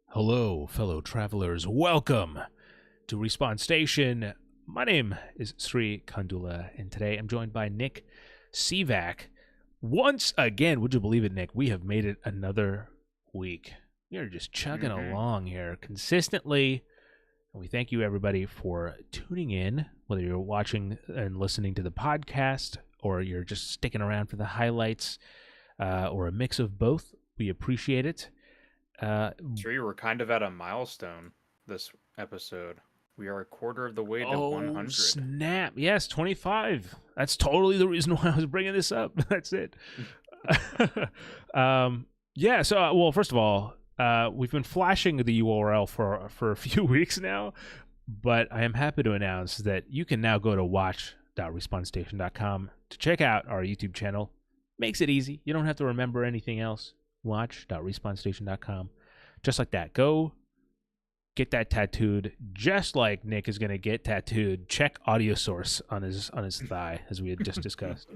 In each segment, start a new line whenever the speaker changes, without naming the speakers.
Hello, fellow travelers. Welcome to Respawn Station. My name is Sri Kandula, and today I'm joined by Nick Sivak. Once again, would you believe it, Nick? We have made it another week. We are just chugging along here consistently. And we thank you, everybody, for tuning in, whether you're watching and listening to the podcast or you're just sticking around for the highlights or a mix of both. We appreciate it.
Sure, we're kind of at a milestone this episode. We are a quarter of the way to 100.
Snap. Yes, 25. That's totally the reason why I was bringing this up. That's it. Yeah, so, well, first of all, we've been flashing the URL for a few weeks now, but I am happy to announce that you can now go to watch.respawnstation.com to check out our YouTube channel. Makes it easy. You don't have to remember anything else. Watch.respawnstation.com. Just like that. Go get that tattooed, just like Nick is going to get tattooed. Check audio source on his thigh, as we had just discussed.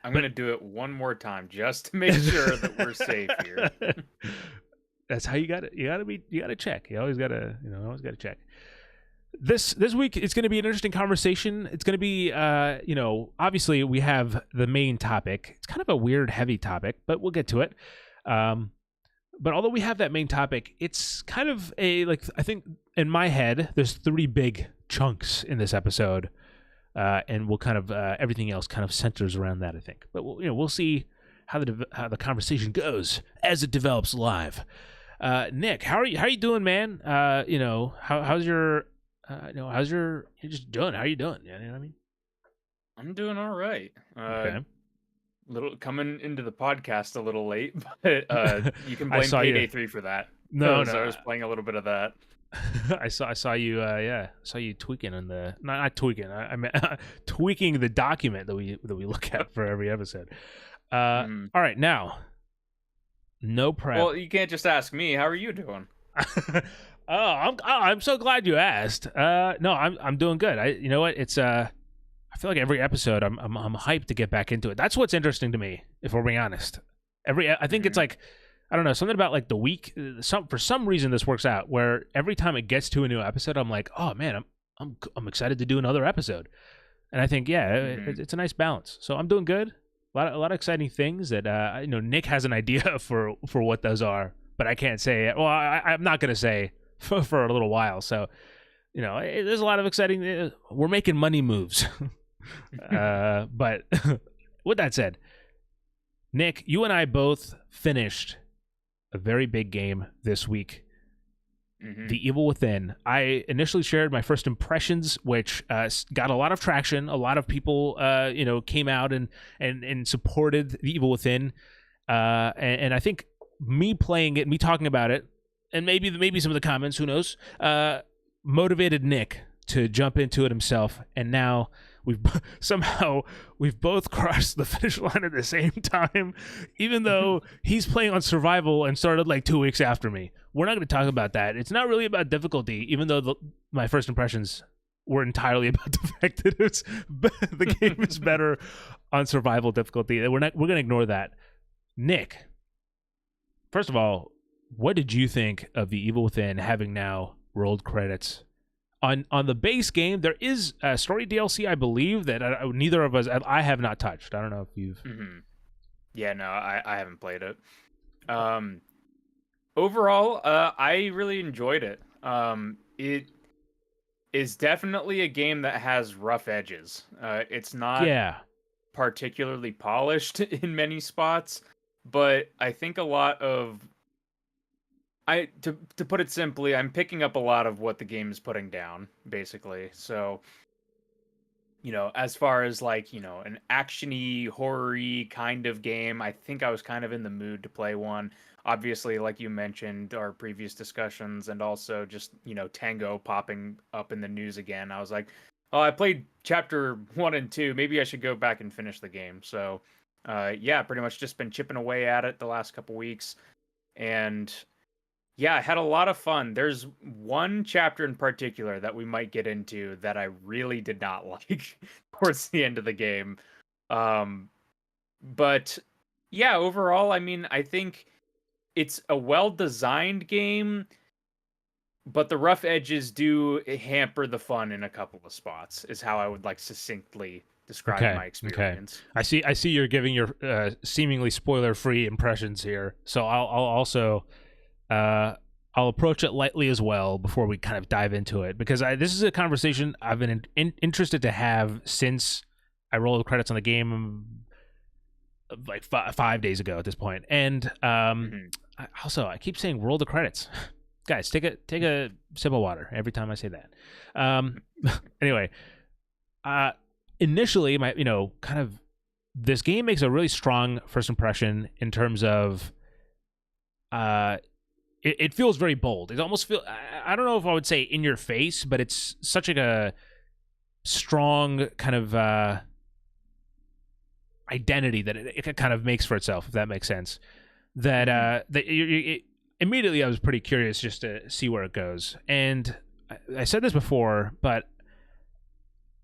I'm going to do it one more time just to make sure that we're safe here.
That's how you got it. You got to check. You always got to check. This week it's going to be an interesting conversation. It's going to be obviously we have the main topic. It's kind of a weird heavy topic, but we'll get to it. But although we have that main topic, it's kind of I think in my head, there's three big chunks in this episode, and we'll kind of everything else kind of centers around that, I think. But we'll see how the conversation goes as it develops live. Nick, how are you doing, man? How's your you're just doing? How are you doing? You know what I mean?
I'm doing all right.
Okay.
Little coming into the podcast a little late, but you can blame Payday 3 for that.
No,
I was playing a little bit of that.
I saw you. I saw you tweaking on the not tweaking. I meant tweaking the document that we look at for every episode. All right, now, no prep.
Well, you can't just ask me. How are you doing?
I'm so glad you asked. No, I'm doing good. You know what? It's I feel like every episode I'm hyped to get back into it. That's what's interesting to me, if we're being honest. I think it's like, I don't know, something about like the week. For some reason this works out where every time it gets to a new episode, I'm like, oh man, I'm excited to do another episode. And I think it's a nice balance. So I'm doing good. A lot of exciting things that Nick has an idea for what those are, but I can't say it. Well, I'm not gonna say for a little while. So there's a lot of exciting. We're making money moves. But with that said, Nick, you and I both finished a very big game this week. The Evil Within. I initially shared my first impressions, which got a lot of traction. A lot of people, came out and supported The Evil Within. And I think me playing it, me talking about it, and maybe some of the comments, who knows, motivated Nick to jump into it himself. And now we've both crossed the finish line at the same time, even though he's playing on survival and started like 2 weeks after me. We're not going to talk about that. It's not really about difficulty, even though my first impressions were entirely about the fact that the game is better on survival difficulty. We're going to ignore that. Nick, first of all, what did you think of The Evil Within having now rolled credits? On the base game, there is a story DLC, I believe, that neither of us, I have not touched. I don't know if you've...
Yeah, no, I haven't played it. Overall, I really enjoyed it. It is definitely a game that has rough edges. It's not particularly polished in many spots, but I think a lot of... to put it simply, I'm picking up a lot of what the game is putting down, basically. So, as far as like, an actiony, horror-y kind of game, I think I was kind of in the mood to play one. Obviously, like you mentioned, our previous discussions, and also just, Tango popping up in the news again. I was like, oh, I played chapter 1 and 2. Maybe I should go back and finish the game. So, pretty much just been chipping away at it the last couple weeks. And... yeah, I had a lot of fun. There's one chapter in particular that we might get into that I really did not like towards the end of the game. But yeah, overall, I mean, I think it's a well-designed game. but the rough edges do hamper the fun in a couple of spots, is how I would like succinctly describe
Okay.
my
Okay.
experience.
I see. You're giving your seemingly spoiler-free impressions here, so I'll also I'll approach it lightly as well before we kind of dive into it, because this is a conversation I've been interested to have since I rolled the credits on the game like 5 days ago at this point. And I keep saying roll the credits. Guys, take a sip of water every time I say that. Anyway, initially, my kind of this game makes a really strong first impression in terms of it feels very bold. It almost feels, I don't know if I would say in your face, but it's such like a strong kind of identity that it kind of makes for itself, if that makes sense. That immediately I was pretty curious just to see where it goes. And I said this before, but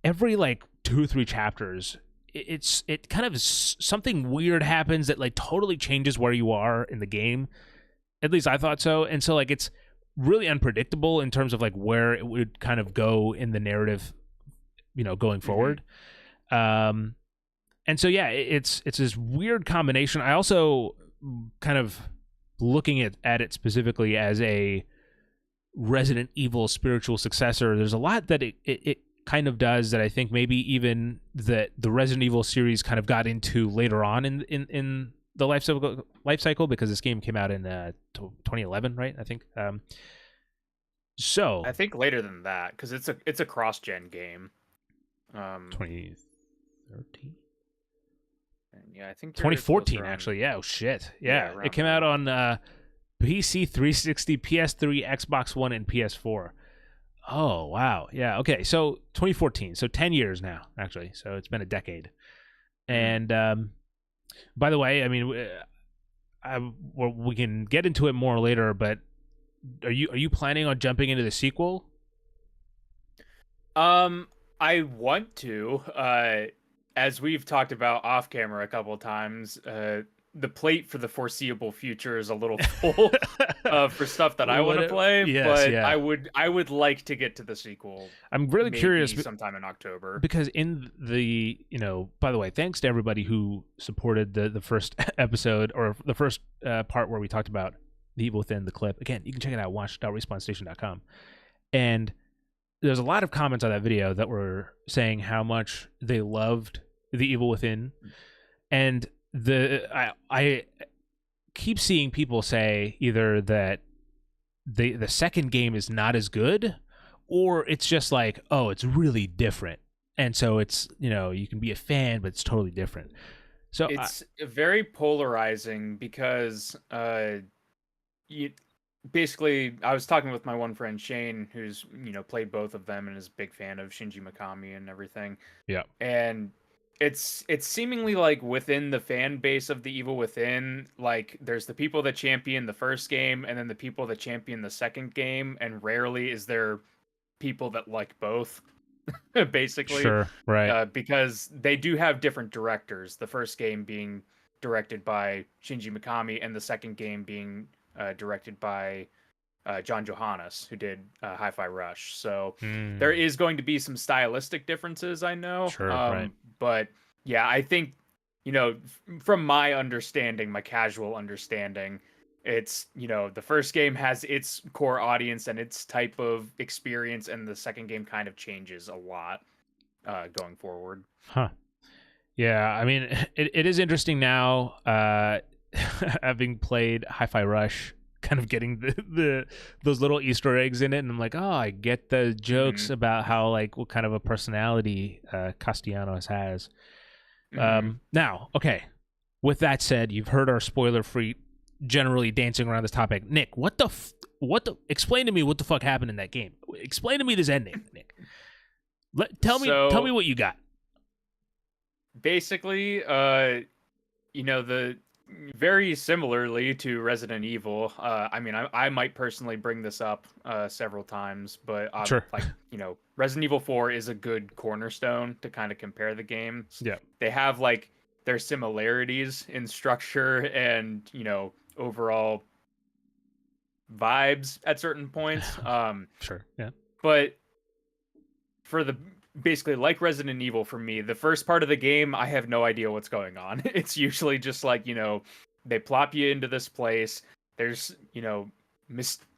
every like 2 or 3 chapters, it kind of something weird happens that like totally changes where you are in the game. At least I thought so. And so like it's really unpredictable in terms of like where it would kind of go in the narrative, going forward. And so yeah, it's this weird combination. I also kind of looking at it specifically as a Resident Evil spiritual successor. There's a lot that it kind of does that I think maybe even that the Resident Evil series kind of got into later on in the life cycle, because this game came out in 2011, right? I think. So
I think later than that, because it's a cross-gen game.
2013.
Yeah, I think
2014 actually. Yeah. Oh shit. Yeah, it came out on PC 360, PS3, Xbox One, and PS4. Oh wow. Yeah. Okay. So 2014. So 10 years now, actually. So it's been a decade. And by the way, I mean, we can get into it more later. But are you planning on jumping into the sequel?
I want to. As we've talked about off camera a couple of times, the plate for the foreseeable future is a little full for stuff that I want to play.
Yes,
but
yeah.
I would like to get to the sequel.
I'm really curious
sometime in October,
because in the by the way, thanks to everybody who supported the first episode, or the first part where we talked about The Evil Within, the clip. Again, you can check it out, watch.respawnstation.com. And there's a lot of comments on that video that were saying how much they loved The Evil Within, and I keep seeing people say either that the second game is not as good, or it's just like, oh, it's really different, and so it's you can be a fan, but it's totally different. So
it's very polarizing because basically, I was talking with my one friend Shane, who's played both of them and is a big fan of Shinji Mikami and everything.
Yeah,
and it's seemingly like within the fan base of The Evil Within, like there's the people that champion the first game and then the people that champion the second game, and rarely is there people that like both. Basically,
sure, right?
Because they do have different directors. The first game being directed by Shinji Mikami, and the second game being directed by John Johannes, who did Hi-Fi Rush. So there is going to be some stylistic differences, I know.
Sure, right.
But yeah, I think, from my understanding, my casual understanding, it's, the first game has its core audience and its type of experience, and the second game kind of changes a lot going forward.
Huh. Yeah, I mean, it is interesting now, having played Hi-Fi Rush, kind of getting those little Easter eggs in it, and I'm like, oh, I get the jokes about how, like, what kind of a personality Castellanos has. Now, okay, with that said, you've heard our spoiler-free, generally dancing around this topic. Nick, explain to me what the fuck happened in that game. Explain to me this ending, Nick. Tell me what you got.
Basically, the very similarly to Resident Evil. I mean, I might personally bring this up several times, but
sure.
Like, Resident Evil 4 is a good cornerstone to kind of compare the games.
Yeah,
they have like their similarities in structure and overall vibes at certain points.
Sure. Yeah.
But for the basically like Resident Evil for me, the first part of the game, I have no idea what's going on. It's usually just like, they plop you into this place. There's,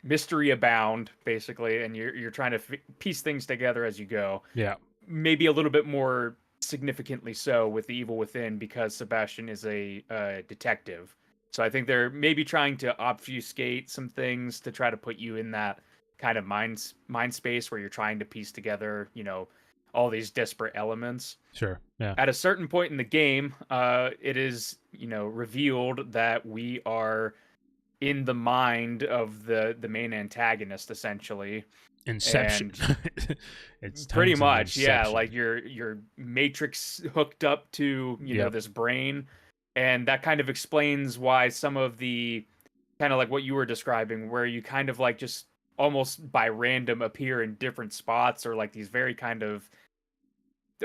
mystery abound basically, and you're trying to piece things together as you go.
Yeah.
Maybe a little bit more significantly so with the Evil Within because Sebastian is a detective. So I think they're maybe trying to obfuscate some things to try to put you in that kind of mind space where you're trying to piece together, all these disparate elements.
Sure. Yeah.
At a certain point in the game, it is, revealed that we are in the mind of the main antagonist, essentially.
Inception.
And
It's
pretty
tons of
much, yeah.
Inception.
Like your matrix hooked up to
Yep.
this brain, and that kind of explains why some of the kind of like what you were describing, where you kind of like just almost by random appear in different spots, or like these very kind of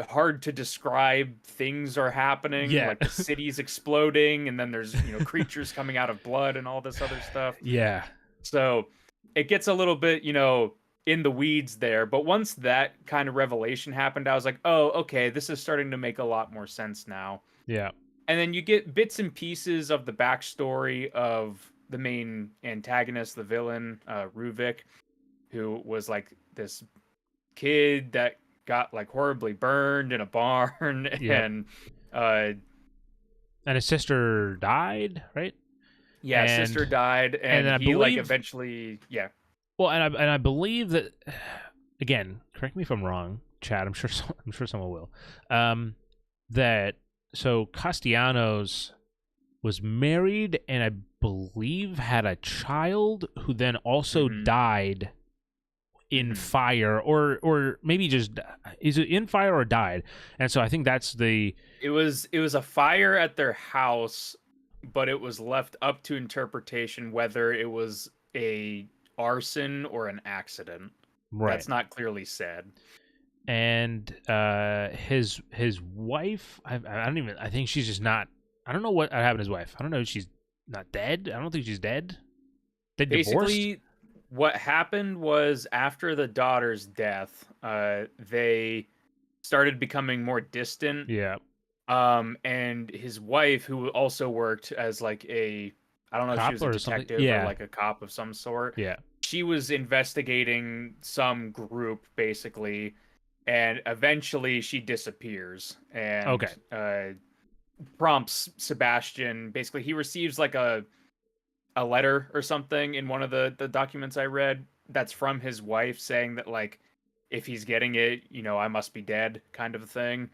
hard to describe things are happening,
Yeah.
like the city's exploding, and then there's creatures coming out of blood and all this other stuff.
Yeah.
So it gets a little bit, in the weeds there. But once that kind of revelation happened, I was like, oh, okay, this is starting to make a lot more sense now.
Yeah.
And then you get bits and pieces of the backstory of the main antagonist, the villain, Ruvik, who was like this kid that got like horribly burned in a barn
Yep.
and
his sister died, right?
yeah,
And
sister died, and
I
he like
believe,
eventually, yeah.
well, and I believe that, again, correct me if I'm wrong, Chad. I'm sure someone will. That so Castellanos was married and I believe had a child who then also
Mhm.
died in
Mhm.
fire, or maybe just is it in fire or died? And so I think that's the
It was a fire at their house, but it was left up to interpretation whether it was a arson or an accident.
right.
That's not clearly said.
And his wife, I don't even, I think she's just not, I don't know what happened to his wife. I don't know if she's not dead. I don't think she's dead. They divorced?
Basically, what happened was after the daughter's death, they started becoming more distant.
Yeah.
And his wife, who also worked as like I don't know if she
Cop
was a
or something?
detective or
Yeah.
like a cop of some sort.
Yeah.
She was investigating some group basically, and eventually she disappears and
Okay.
prompts Sebastian. Basically, he receives like a letter or something in one of the documents I read that's from his wife saying that like if he's getting it, I must be dead kind of a thing.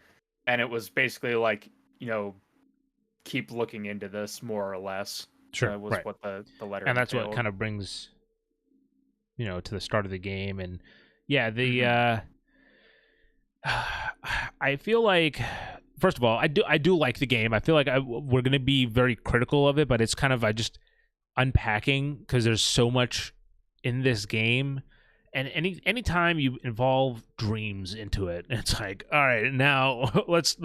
And it was basically like, keep looking into this more or less.
Sure.
Was
Right.
what the letter
And that's what
entailed.
kind of brings, to the start of the game. And yeah, the
Mhm.
I feel like, first of all, I do like the game. I feel like we're going to be very critical of it, but it's kind of, I just unpacking because there's so much in this game, and anytime you involve dreams into it, it's like, all right, now let's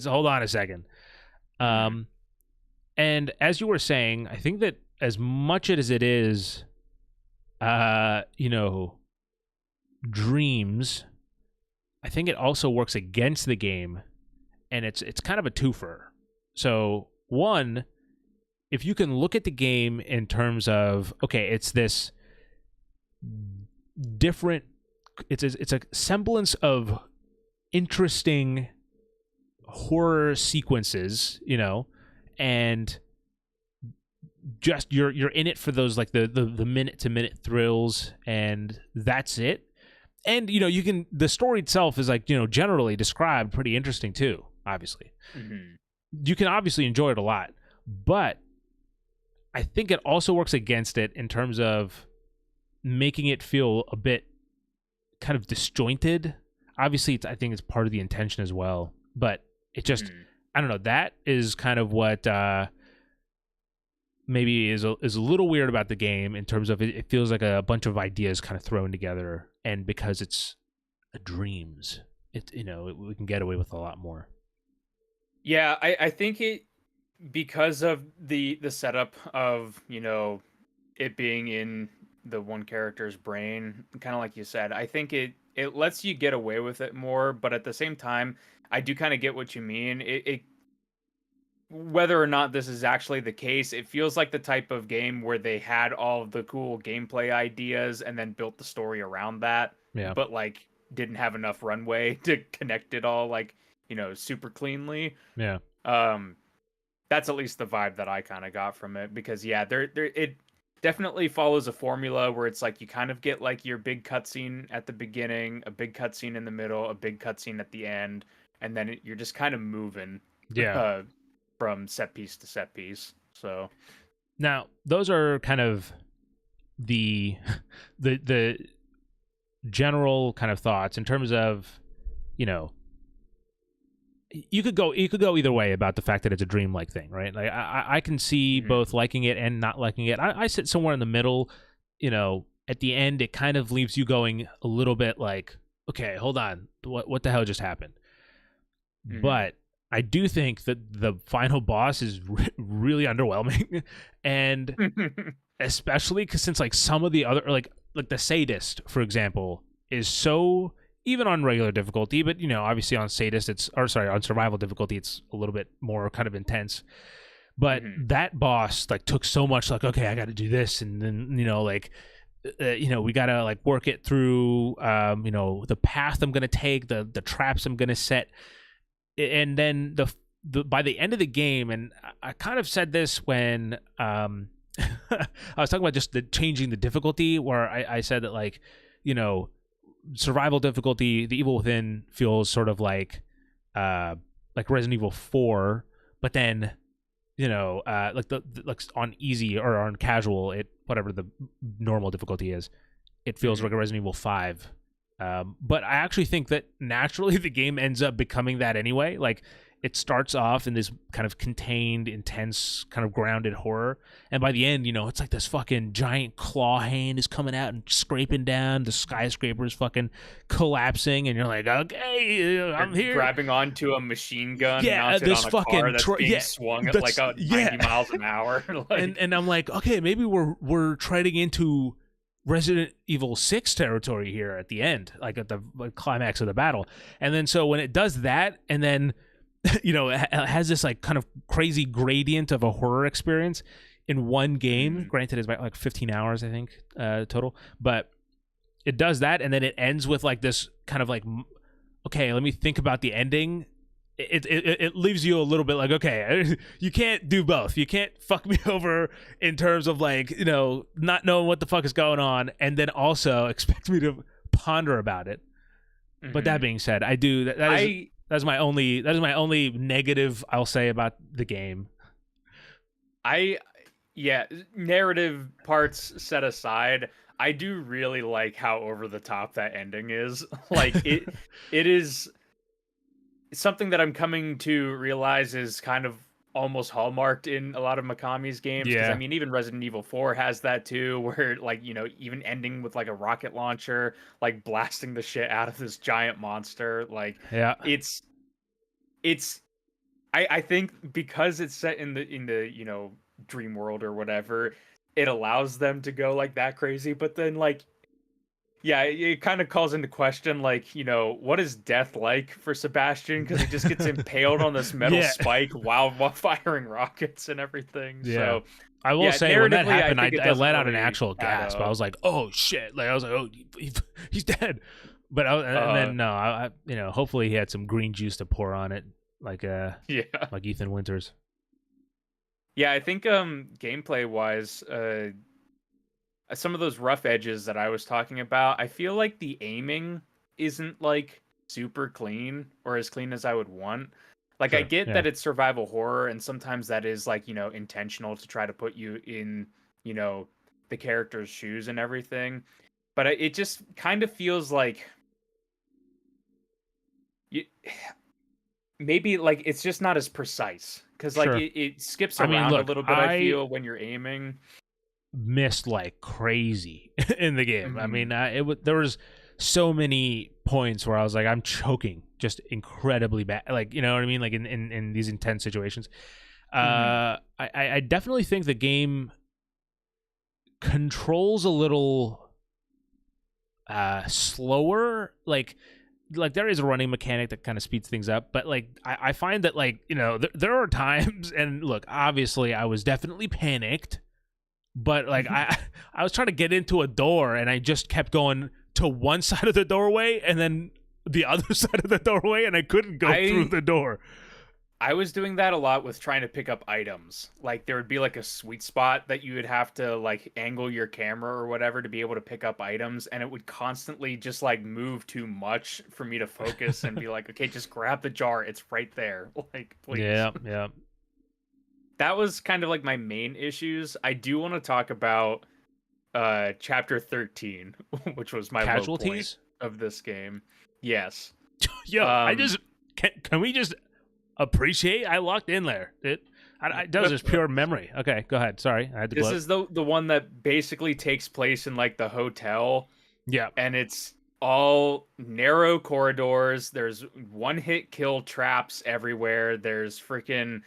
hold on a second.
Mhm.
And as you were saying, I think that as much as it is, dreams, I think it also works against the game, and it's kind of a twofer. So one, if you can look at the game in terms of, okay, it's this different, it's a semblance of interesting horror sequences, and just you're in it for those like the minute to minute thrills, and that's it. And you can, the story itself is like, generally described pretty interesting too, obviously.
Mhm.
You can obviously enjoy it a lot, but I think it also works against it in terms of making it feel a bit kind of disjointed. Obviously, I think it's part of the intention as well, but it just,
Mhm.
I don't know. That is kind of what maybe is a little weird about the game in terms of it feels like a bunch of ideas kind of thrown together, and because it's dreams, we can get away with a lot more.
Yeah, I think it because of the setup of, it being in the one character's brain, kind of like you said, I think it lets you get away with it more, but at the same time, I do kind of get what you mean. It whether or not this is actually the case, it feels like the type of game where they had all of the cool gameplay ideas and then built the story around that,
Yeah.
but like didn't have enough runway to connect it all like, super cleanly.
Yeah.
That's at least the vibe that I kind of got from it, because yeah, there it definitely follows a formula where it's like you kind of get like your big cutscene at the beginning, a big cutscene in the middle, a big cutscene at the end, and then you're just kind of moving.
Yeah.
From set piece to set piece. So
now those are kind of the general kind of thoughts in terms of, you could go either way about the fact that it's a dreamlike thing, right? Like I can see both liking it and not liking it. I sit somewhere in the middle. At the end, it kind of leaves you going a little bit like, okay, hold on, what the hell just happened? But I do think that the final boss is really underwhelming, and especially because since like some of the other like the sadist, for example, is so, even on regular difficulty, but obviously on sadist on survival difficulty it's a little bit more kind of intense. But that boss like took so much, like, okay, I got to do this, and then we gotta like work it through, the path I'm gonna take, the traps I'm gonna set. And then the by the end of the game, and I kind of said this when I was talking about just the changing the difficulty, where I said that, like, survival difficulty, the Evil Within feels sort of like Resident Evil 4, but then like on easy or on casual, whatever the normal difficulty is, it feels like a Resident Evil 5. But I actually think that naturally the game ends up becoming that anyway. Like, it starts off in this kind of contained, intense, kind of grounded horror, and by the end, it's like this fucking giant claw hand is coming out and scraping down, the skyscraper is fucking collapsing, and you're like, okay, I'm here.
Grabbing onto a machine gun, mounted
this
on a
fucking
car that's being swung at like 90 miles an hour. Like...
and I'm like, okay, maybe we're treading into Resident Evil 6 territory here at the end, like at the climax of the battle. And then so when it does that, and then it has this like kind of crazy gradient of a horror experience in one game. Granted, it's about like 15 hours, I think, total. But it does that, and then it ends with like this kind of like, okay, let me think about the ending. It leaves you a little bit like, okay, you can't do both. You can't fuck me over in terms of like, not knowing what the fuck is going on, and then also expect me to ponder about it. But that being said, I do that's my only negative I'll say about the game.
Narrative parts set aside, I do really like how over the top that ending is. Like, it is something that I'm coming to realize is kind of almost hallmarked in a lot of Mikami's games. Because I mean, even Resident Evil 4 has that too, where like, even ending with like a rocket launcher, like blasting the shit out of this giant monster. Like, I think because it's set in the dream world or whatever, it allows them to go like that crazy. But then like, yeah, it kind of calls into question, like, what is death like for Sebastian? Because he just gets impaled on this metal spike while firing rockets and everything. Yeah. So
I will say, when that happened, I let out an actual gasp. I was like, oh shit. Like, I was like, oh, he's dead. But and then no, I hopefully he had some green juice to pour on it, like like Ethan Winters.
Yeah, I think gameplay wise, some of those rough edges that I was talking about, I feel like the aiming isn't like super clean or as clean as I would want. Like, I get that it's survival horror, and sometimes that is like, intentional to try to put you in, the character's shoes and everything. But it just kind of feels like maybe like it's just not as precise, because like it skips around a little bit. I feel when you're aiming.
Missed like crazy in the game. I mean, there was so many points where I was like, I'm choking just incredibly bad. Like, you know what I mean? Like in these intense situations. I definitely think the game controls a little slower. Like there is a running mechanic that kind of speeds things up, but like I find that, like, you know, there are times, and look, obviously I was definitely panicked, but like I was trying to get into a door and I just kept going to one side of the doorway and then the other side of the doorway, and I couldn't go through the door.
I was doing that a lot with trying to pick up items. Like, there would be like a sweet spot that you would have to like angle your camera or whatever to be able to pick up items, and it would constantly just like move too much for me to focus and be like, okay, just grab the jar, it's right there. Like, please.
Yeah.
That was kind of like my main issues. I do want to talk about chapter 13, which was my
casualties
low point of this game. Yes.
Yo, I just can we just appreciate I locked in there. It does just pure memory. Okay, go ahead. Sorry, I had to.
This is the one that basically takes place in like the hotel.
Yeah,
and it's all narrow corridors. There's one-hit kill traps everywhere. There's freaking,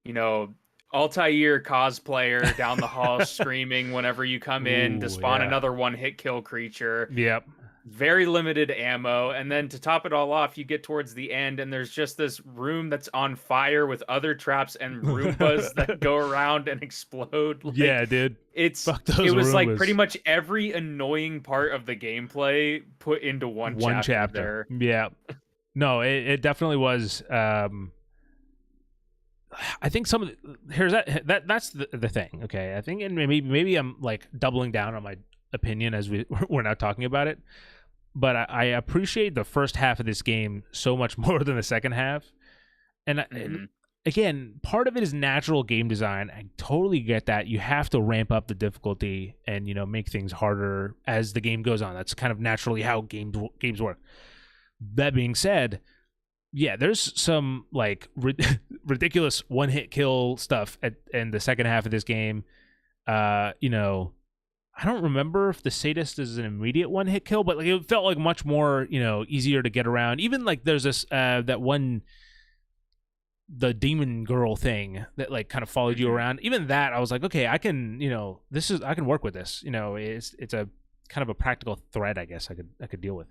you know, Altair cosplayer down the hall screaming whenever you come in to spawn another one-hit kill creature.
Yep.
Very limited ammo, and then to top it all off, you get towards the end and there's just this room that's on fire with other traps and Roombas that go around and explode. Like,
yeah, dude.
It was
Roombas.
Like pretty much every annoying part of the gameplay put into one chapter. There.
Yeah. No, it definitely was. I think some of that's the thing. Okay, I think, and maybe I'm like doubling down on my opinion as we're not talking about it, but I appreciate the first half of this game so much more than the second half. And again, part of it is natural game design. I totally get that. You have to ramp up the difficulty and, you know, make things harder as the game goes on. That's kind of naturally how games work. That being said, yeah, there's some like ridiculous one-hit kill stuff in the second half of this game. You know, I don't remember if the sadist is an immediate one-hit kill, but like it felt like much more, you know, easier to get around. Even like there's this that one, the demon girl thing that like kind of followed you around. Even that, I was like, okay, I can, you know, I can work with this. You know, it's a kind of a practical threat, I guess I could deal with.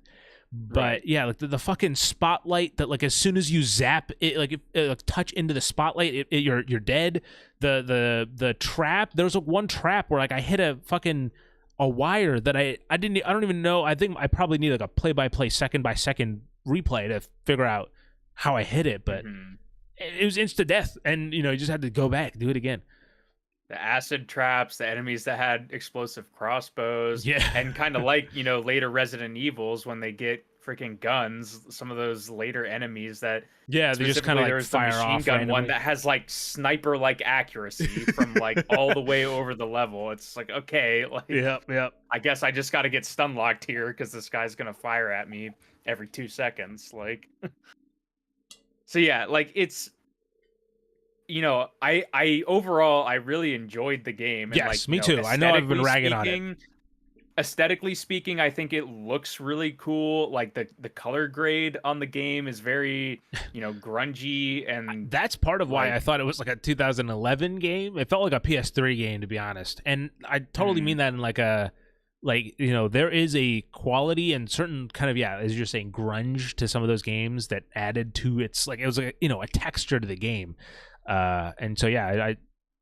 But yeah, like the fucking spotlight that like as soon as you zap it, like touch into the spotlight, you're dead. The trap, there was one trap where like I hit a wire that I don't even know. I think I probably need like a play-by-play second by second replay to figure out how I hit it, but it was insta death, and you know, you just had to go back, do it again.
The acid traps, the enemies that had explosive crossbows,
yeah,
and kind of like, you know, later Resident Evils when they get freaking guns. Some of those later enemies that
they just kind of like fire
the machine
off
gun
randomly.
One that has like sniper like accuracy from like all the way over the level. It's like, okay, like
yep.
I guess I just got to get stun locked here because this guy's gonna fire at me every 2 seconds, like. So yeah, like it's. You know, I overall I really enjoyed the game. And
yes,
like,
me too. I know I've been ragging on it.
Aesthetically speaking, I think it looks really cool. Like the color grade on the game is very, you know, grungy, and
that's part of why I thought it was like a 2011 game. It felt like a PS3 game, to be honest. And I totally mean that in like a, like, you know, there is a quality and certain kind of, as you're saying, grunge to some of those games that added to its, like, it was like, you know, a texture to the game. And so it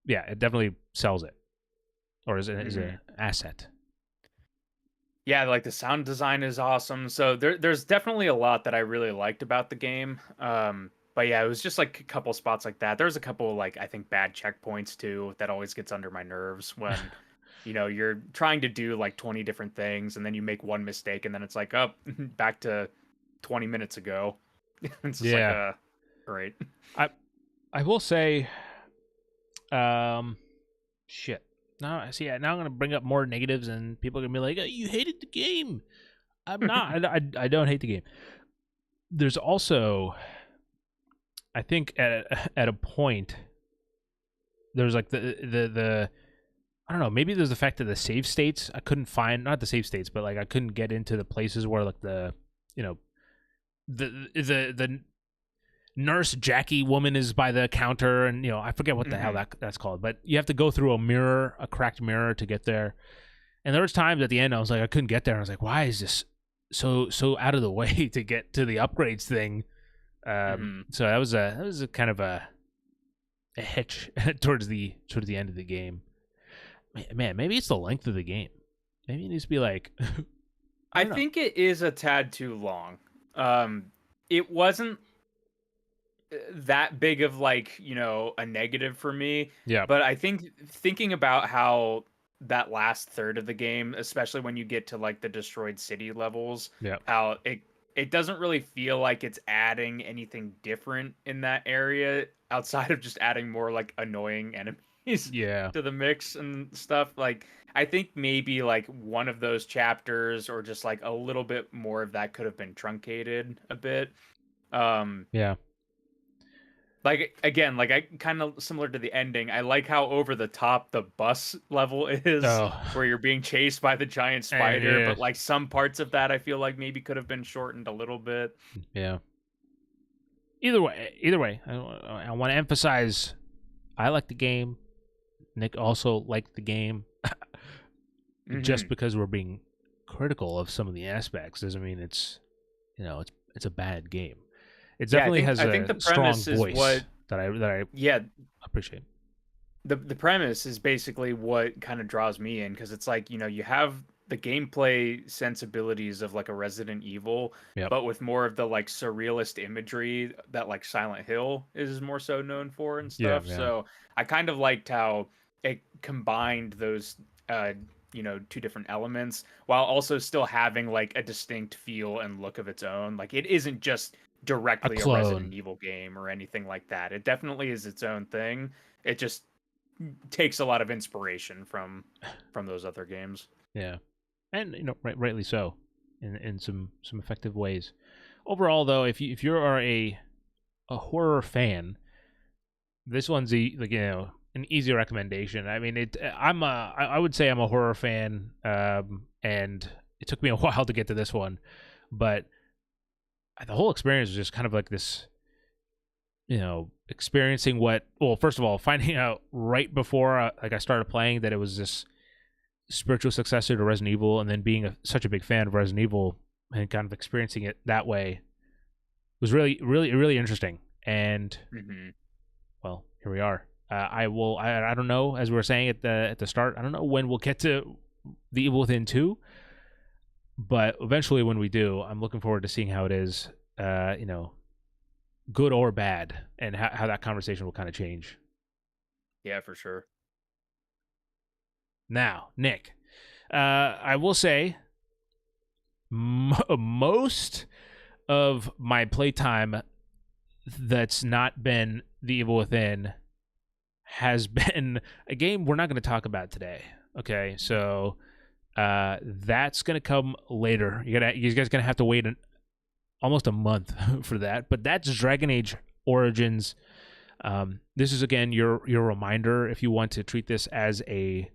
definitely sells it, or is an asset.
Yeah, like the sound design is awesome. So there's definitely a lot that I really liked about the game. But yeah, it was just like a couple spots like that. There's a couple like I think bad checkpoints too that always gets under my nerves when you know, you're trying to do like 20 different things and then you make one mistake and then it's like, oh, back to 20 minutes ago. It's just like great.
I will say, shit. Now I'm going to bring up more negatives, and people are going to be like, oh, you hated the game. I'm not. I don't hate the game. There's also, I think at a point, there's like the I don't know, maybe there's the fact that the save states, I couldn't find, not the save states, but like I couldn't get into the places where like the, you know, the nurse Jackie woman is by the counter, and you know, I forget what the hell that's called, but you have to go through a cracked mirror to get there. And there was times at the end I was like, I couldn't get there. I was like, why is this so out of the way to get to the upgrades thing? So that was a kind of a hitch towards the end of the game. Man, maybe it's the length of the game. Maybe it needs to be like.
I think it is a tad too long. It wasn't that big of like, a negative for me.
Yeah.
But I think thinking about how that last third of the game, especially when you get to like the destroyed city levels,
Yeah.
how it doesn't really feel like it's adding anything different in that area outside of just adding more like annoying enemies to the mix and stuff. Like, I think maybe like one of those chapters or just like a little bit more of that could have been truncated a bit.
Yeah.
Like, again, like I kind of similar to the ending. I like how over the top the bus level is, where you're being chased by the giant spider. But like some parts of that, I feel like maybe could have been shortened a little bit.
Yeah. Either way, I want to emphasize, I like the game. Nick also liked the game. Just because we're being critical of some of the aspects doesn't mean it's a bad game. It definitely has a strong voice that I appreciate.
The premise is basically what kind of draws me in, because it's like, you have the gameplay sensibilities of like a Resident Evil, but with more of the like surrealist imagery that like Silent Hill is more so known for and stuff. So I kind of liked how it combined those two different elements while also still having like a distinct feel and look of its own. Like, it isn't just directly a Resident Evil game or anything like that. It definitely is its own thing. It just takes a lot of inspiration from those other games.
Yeah, and rightly so, in some effective ways. Overall, though, if you are a horror fan, this one's an easy recommendation. I mean, I would say I'm a horror fan, and it took me a while to get to this one, but the whole experience was just kind of like this, experiencing first of all, finding out right before I started playing that it was this spiritual successor to Resident Evil, and then being such a big fan of Resident Evil and kind of experiencing it that way was really, really, really interesting. And well, here we are. I don't know, as we were saying at the start, I don't know when we'll get to The Evil Within 2. But eventually, when we do, I'm looking forward to seeing how it is, good or bad, and how that conversation will kind of change.
Yeah, for sure.
Now, Nick, I will say, most of my playtime that's not been The Evil Within has been a game we're not going to talk about today. Okay, so. That's gonna come later. You guys gonna have to wait almost a month for that. But that's Dragon Age Origins. This is again your reminder, if you want to treat this as a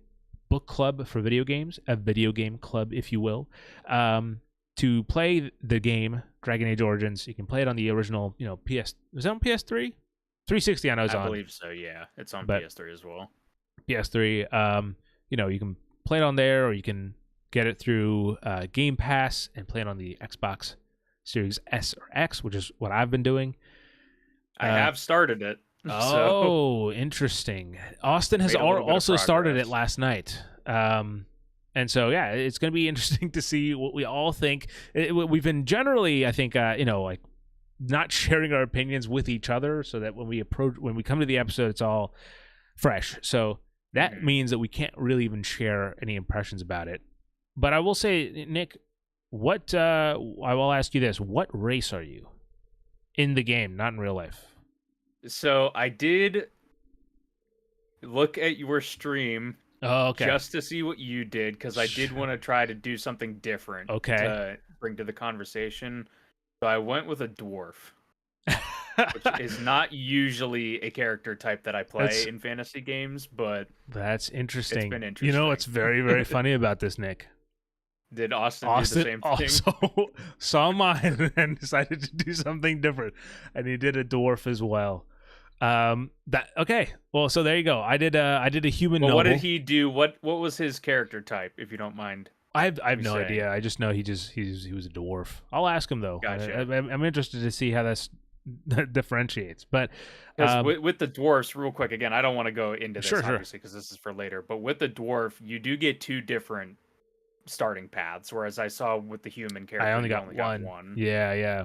book club for video games, a video game club, if you will. To play the game Dragon Age Origins, you can play it on the original, PS. Was that on PS3? 360. I know it's on.
I believe so. Yeah, it's on PS3 as well.
PS3. You can play it on there, or you can get it through Game Pass and play it on the Xbox Series S or X, which is what I've been doing.
I have started it.
Oh, interesting. Austin has also started it last night. And so, yeah, it's going to be interesting to see what we all think. We've been generally, I think, like not sharing our opinions with each other, so that when we come to the episode, it's all fresh. So that means that we can't really even share any impressions about it. But I will say, Nick, I will ask you this. What race are you in the game, not in real life?
So I did look at your stream just to see what you did, because I did want to try to do something different to bring to the conversation. So I went with a dwarf. Which is not usually a character type that I play in fantasy games, but
that's interesting.
It's been interesting.
You know what's very, very funny about this, Nick?
Did Austin do the same thing?
Also saw mine and decided to do something different, and he did a dwarf as well. That okay. Well, so there you go. I did a human
Well,
noble.
what did he do? What was his character type, if you don't mind?
I have
me
no
saying?
idea. I just know he was a dwarf. I'll ask him though.
Gotcha.
I'm interested to see how this differentiates. But
Because with the dwarfs, real quick, again, I don't want to go into this
Sure.
obviously because this is for later. But with the dwarf, you do get two different starting paths, whereas I saw with the human character,
I only
you
got
only
one.
got one.
Yeah.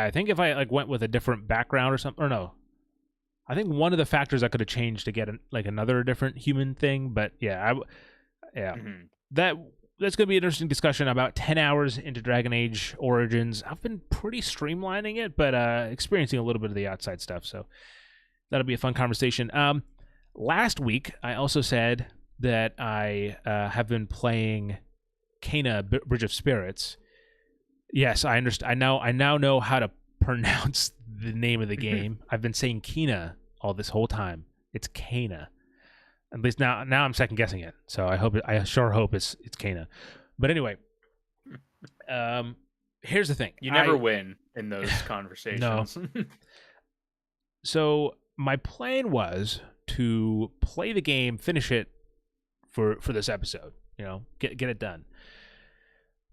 I think if I like went with a different background or something, or no, I think one of the factors I could have changed to get another different human thing. But yeah,
Mm-hmm.
that's going to be an interesting discussion. About 10 hours into Dragon Age Origins, I've been pretty streamlining it, but experiencing a little bit of the outside stuff. So that'll be a fun conversation. Last week, I also said that I have been playing Kena Bridge of Spirits. Yes, I understand. I now know how to pronounce the name of the game. I've been saying Kena all this whole time. It's Kena. At least now I'm second guessing it. So I sure hope it's Kena. But anyway, here's the thing.
You never win in those conversations.
No. So my plan was to play the game, finish it for this episode. Get it done.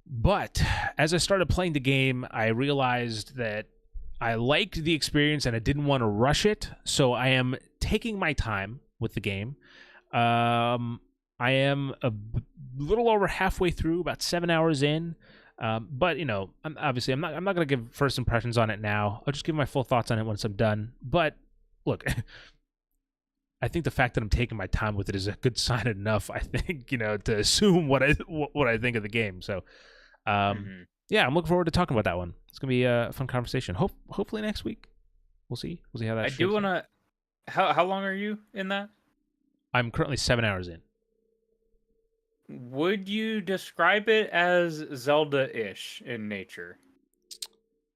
But as I started playing the game, I realized that I liked the experience and I didn't want to rush it. So I am taking my time with the game. I am a little over halfway through, about 7 hours in. But I'm not going to give first impressions on it now. I'll just give my full thoughts on it once I'm done. But look, I think the fact that I'm taking my time with it is a good sign enough, I think, to assume what I think of the game. So, yeah, I'm looking forward to talking about that one. It's going to be a fun conversation. Hopefully next week. We'll see how that
I do want to... How long are you in that?
I'm currently 7 hours in.
Would you describe it as Zelda-ish in nature?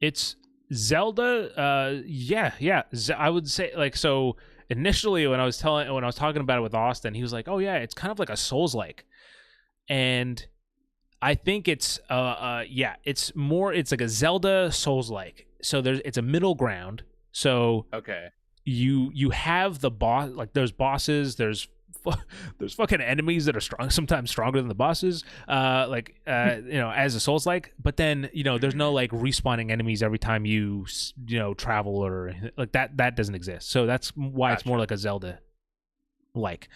It's Zelda. Yeah. I would say so. Initially, when I was talking about it with Austin, he was like, "Oh yeah, it's kind of like a Souls-like," and I think it's it's like a Zelda Souls-like. So it's a middle ground. So
okay.
You have the boss, like there's bosses, there's fucking enemies that are sometimes stronger than the bosses, as a Souls-like, but then there's no like respawning enemies every time you travel or like that doesn't exist. So that's why It's more like a Zelda like.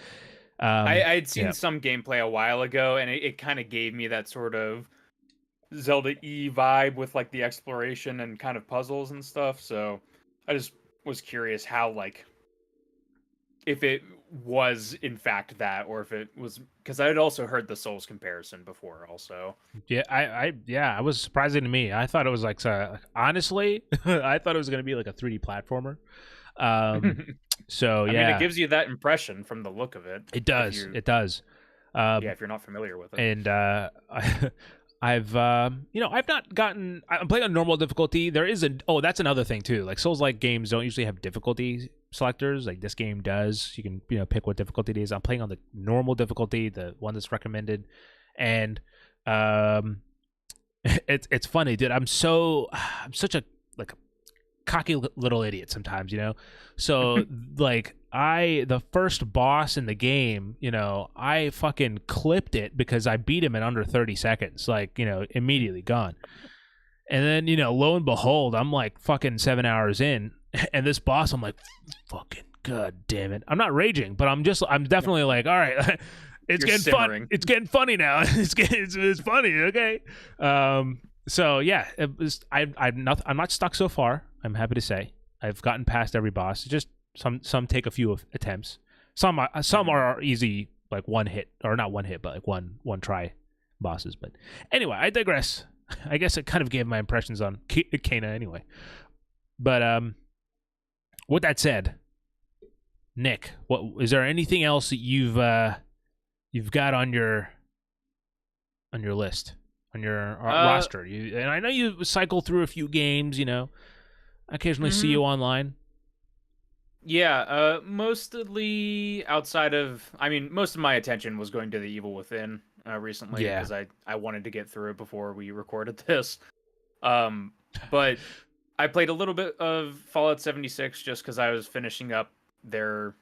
I'd seen some gameplay a while ago, and it kind of gave me that sort of Zelda-y vibe with like the exploration and kind of puzzles and stuff. So I just was curious how, like, if it was in fact that, or if it was, because I had also heard the Souls comparison before also.
Yeah, I was surprising to me. I thought it was like, honestly, I thought it was going to be like a 3D platformer. So yeah,
I mean, it gives you that impression from the look of it.
It does. It does.
If you're not familiar with it.
And I've not gotten. I'm playing on normal difficulty. There is that's another thing too. Like Souls-like games don't usually have difficulty selectors. Like this game does. You can pick what difficulty it is. I'm playing on the normal difficulty, the one that's recommended, and it's funny, dude. I'm such a cocky little idiot sometimes, so like the first boss in the game, I fucking clipped it because I beat him in under 30 seconds, like, immediately gone. And then, lo and behold, I'm like fucking 7 hours in, and this boss, I'm like, fucking god damn it. I'm not raging, but I'm definitely like, all right, it's getting fun. It's getting funny now. It's funny. Okay. So yeah, I'm not stuck so far. I'm happy to say I've gotten past every boss. Just some take a few attempts. Some are easy, like one hit, or not one hit, but like one try bosses. But anyway, I digress. I guess it kind of gave my impressions on Kena anyway. But with that said, Nick, is there anything else that you've got on your list? On your roster, and I know you cycle through a few games. I occasionally see you online.
Yeah, mostly outside of. I mean, most of my attention was going to The Evil Within recently because I wanted to get through it before we recorded this. But I played a little bit of Fallout 76 just because I was finishing up their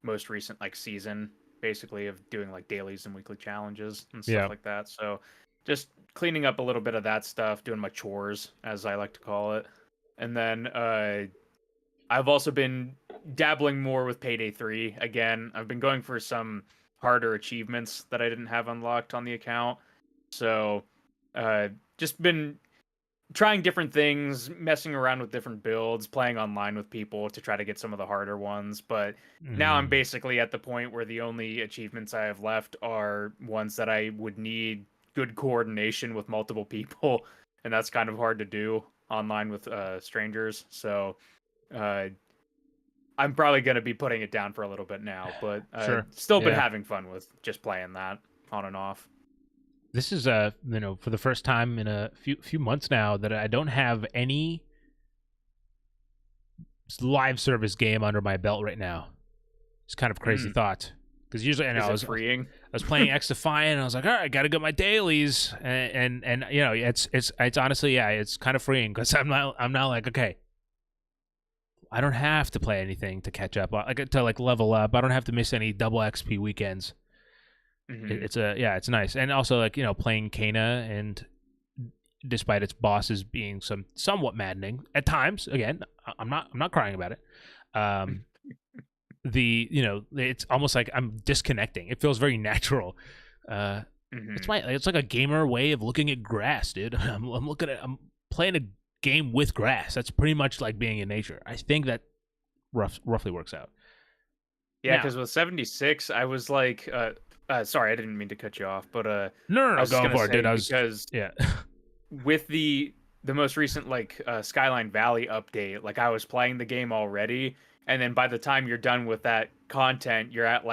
most recent like season, basically of doing like dailies and weekly challenges and stuff
Yeah.
like that. So just cleaning up a little bit of that stuff, doing my chores as I like to call it, and then I've also been dabbling more with Payday 3 again. I've been going for some harder achievements that I didn't have unlocked on the account. So, just been trying different things, messing around with different builds, playing online with people to try to get some of the harder ones. But now I'm basically at the point where the only achievements I have left are ones that I would need good coordination with multiple people, and that's kind of hard to do online with strangers. So I'm probably going to be putting it down for a little bit now, but
Sure.
still been
Yeah.
having fun with just playing that on and off.
This is for the first time in a few months now that I don't have any live service game under my belt right now. It's kind of crazy thought, because usually I was
freeing.
I was playing X Defiant and I was like, all right, I got to get my dailies, and you know, it's honestly, yeah, it's kind of freeing, because I'm now like, okay, I don't have to play anything to catch up, to level up. I don't have to miss any double XP weekends. It's nice. And also, like, you know, playing Kana, and despite its bosses being somewhat maddening at times, again, I'm not crying about it. It's almost like I'm disconnecting. It feels very natural. It's like a gamer way of looking at grass, dude. I'm playing a game with grass. That's pretty much like being in nature. I think that roughly works out.
Yeah, because with 76, I was like, sorry, I didn't mean to cut you off, but
no, go for it, dude.
Because with the most recent Skyline Valley update, like I was playing the game already, and then by the time you're done with that content, you're at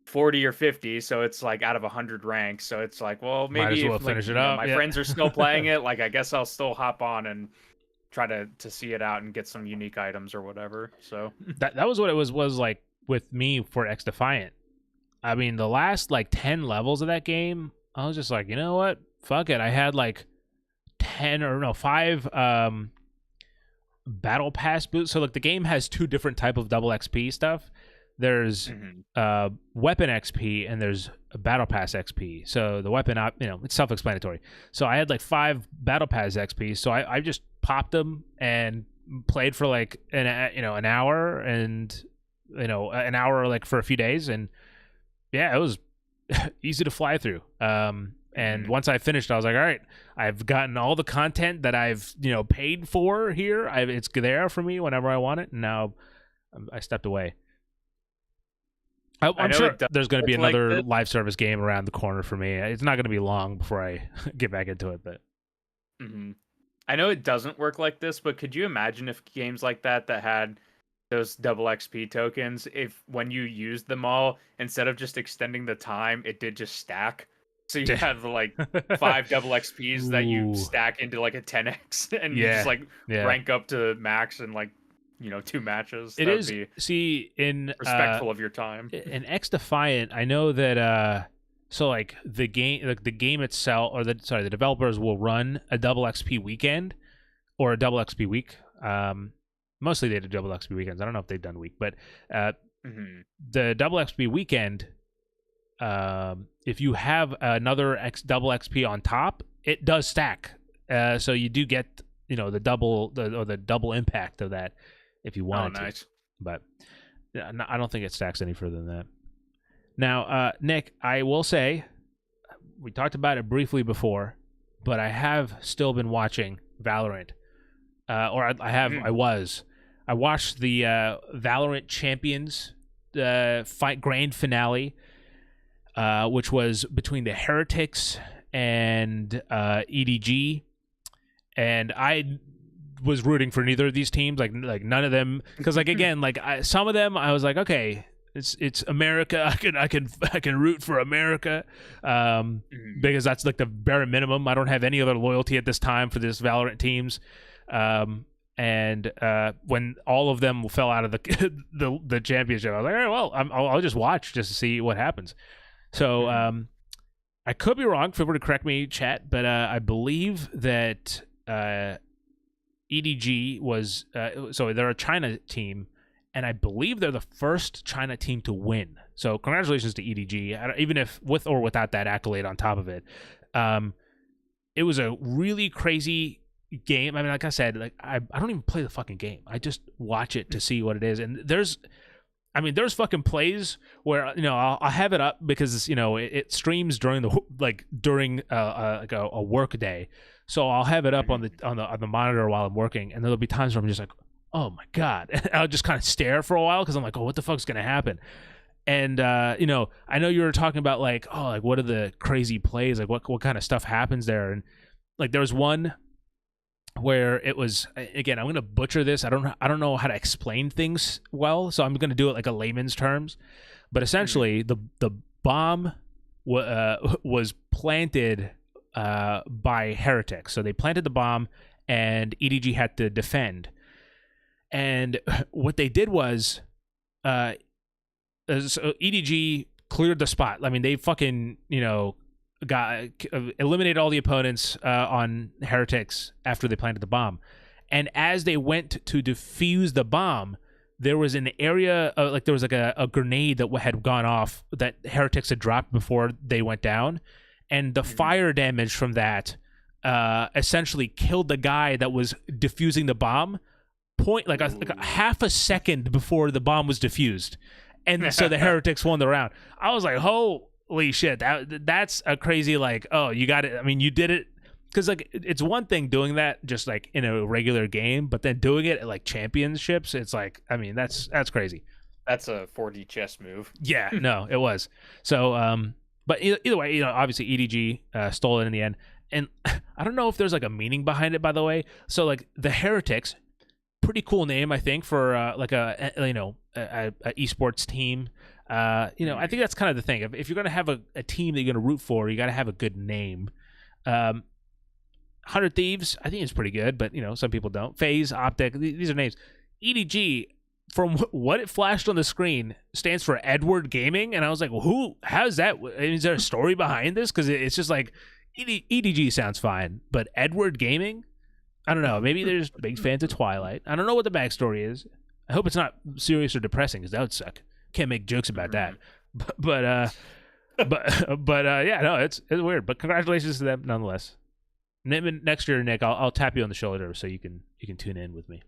40 or 50, so it's like out of 100 ranks. So it's like, well, maybe
might as well finish it up.
My friends are still playing it. Like, I guess I'll still hop on and try to see it out and get some unique items or whatever. So
that was what it was like with me for X Defiant. I mean, the last 10 levels of that game, I was just like, you know what? Fuck it. I had 5 battle pass boots. So the game has 2 different type of double XP stuff. There's weapon XP and there's a battle pass XP. So the weapon, it's self-explanatory. So I had 5 battle pass XP. So I just popped them and played for an hour, and an hour for a few days, and yeah, it was easy to fly through. And once I finished, I was like, all right, I've gotten all the content that I've paid for here. It's there for me whenever I want it, and now I stepped away. I'm sure there's going to be another live service game around the corner for me. It's not going to be long before I get back into it, but
I know it doesn't work like this, but could you imagine if games like that had those double XP tokens, if when you used them all, instead of just extending the time, it did just stack? So you have 5 double XPs that you stack into a 10x, and you just rank up to max in 2 matches.
It is in
respectful of your time.
In X Defiant, I know that the game itself, or the developers will run a double XP weekend or a double XP week. Mostly they do double XP weekends. I don't know if they've done week, but the double XP weekend, if you have another double XP on top, it does stack. So you do get the double impact of that if you want to. But I don't think it stacks any further than that. Now, Nick, I will say, we talked about it briefly before, but I have still been watching Valorant. I watched the Valorant Champions fight grand finale, which was between the Heretics and EDG, and I was rooting for neither of these teams, like none of them, because again, some of them I was like, okay, it's America, I can root for America, because that's the bare minimum. I don't have any other loyalty at this time for this Valorant teams. And when all of them fell out of the championship, I was like, all right, well, I'll just watch just to see what happens. So I could be wrong. Feel free to correct me, chat, but I believe that EDG was so they're a China team, and I believe they're the first China team to win. So congratulations to EDG, even if with or without that accolade on top of it. It was a really crazy game. I mean, like I said, like I don't even play the fucking game. I just watch it to see what it is. And there's fucking plays where I'll have it up because it streams during a work day. So I'll have it up on the monitor while I'm working, and there'll be times where I'm just like, oh my god, and I'll just kind of stare for a while because I'm like, oh, what the fuck's gonna happen? And I know you were talking about like, oh, like what are the crazy plays, like what kind of stuff happens there, and like there was one where it was, again, I'm gonna butcher this. I don't know how to explain things well, so I'm gonna do it like a layman's terms. But essentially, the bomb was planted by heretics. So they planted the bomb, and EDG had to defend. And what they did was, so EDG cleared the spot. I mean, they fucking eliminated all the opponents on heretics after they planted the bomb. And as they went to defuse the bomb, there was an area there was like a grenade that had gone off that heretics had dropped before they went down, and the fire damage from that essentially killed the guy that was defusing the bomb like a half a second before the bomb was defused. And so the heretics won the round. I was like, holy shit, that's a crazy, like, oh, you got it. I mean, you did it. Because, like, it's one thing doing that just, like, in a regular game, but then doing it at, like, championships, it's like, I mean, that's crazy.
That's a 4D chess move.
Yeah, no, it was. So, but either way, obviously EDG stole it in the end. And I don't know if there's, like, a meaning behind it, by the way. So, like, the Heretics, pretty cool name, I think, for, like, a esports team. I think that's kind of the thing. If you're going to have a team that you're going to root for, you got to have a good name. 100 Thieves, I think it's pretty good, but, some people don't. FaZe, Optic, these are names. EDG, from what it flashed on the screen, stands for Edward Gaming, and I was like, well, how's that? Is there a story behind this? Because it's just like, EDG sounds fine, but Edward Gaming? I don't know. Maybe they're just big fans of Twilight. I don't know what the backstory is. I hope it's not serious or depressing, because that would suck. Can't make jokes about that. But yeah, no, it's weird. But congratulations to them nonetheless. Next year, Nick, I'll tap you on the shoulder so you can tune in with me.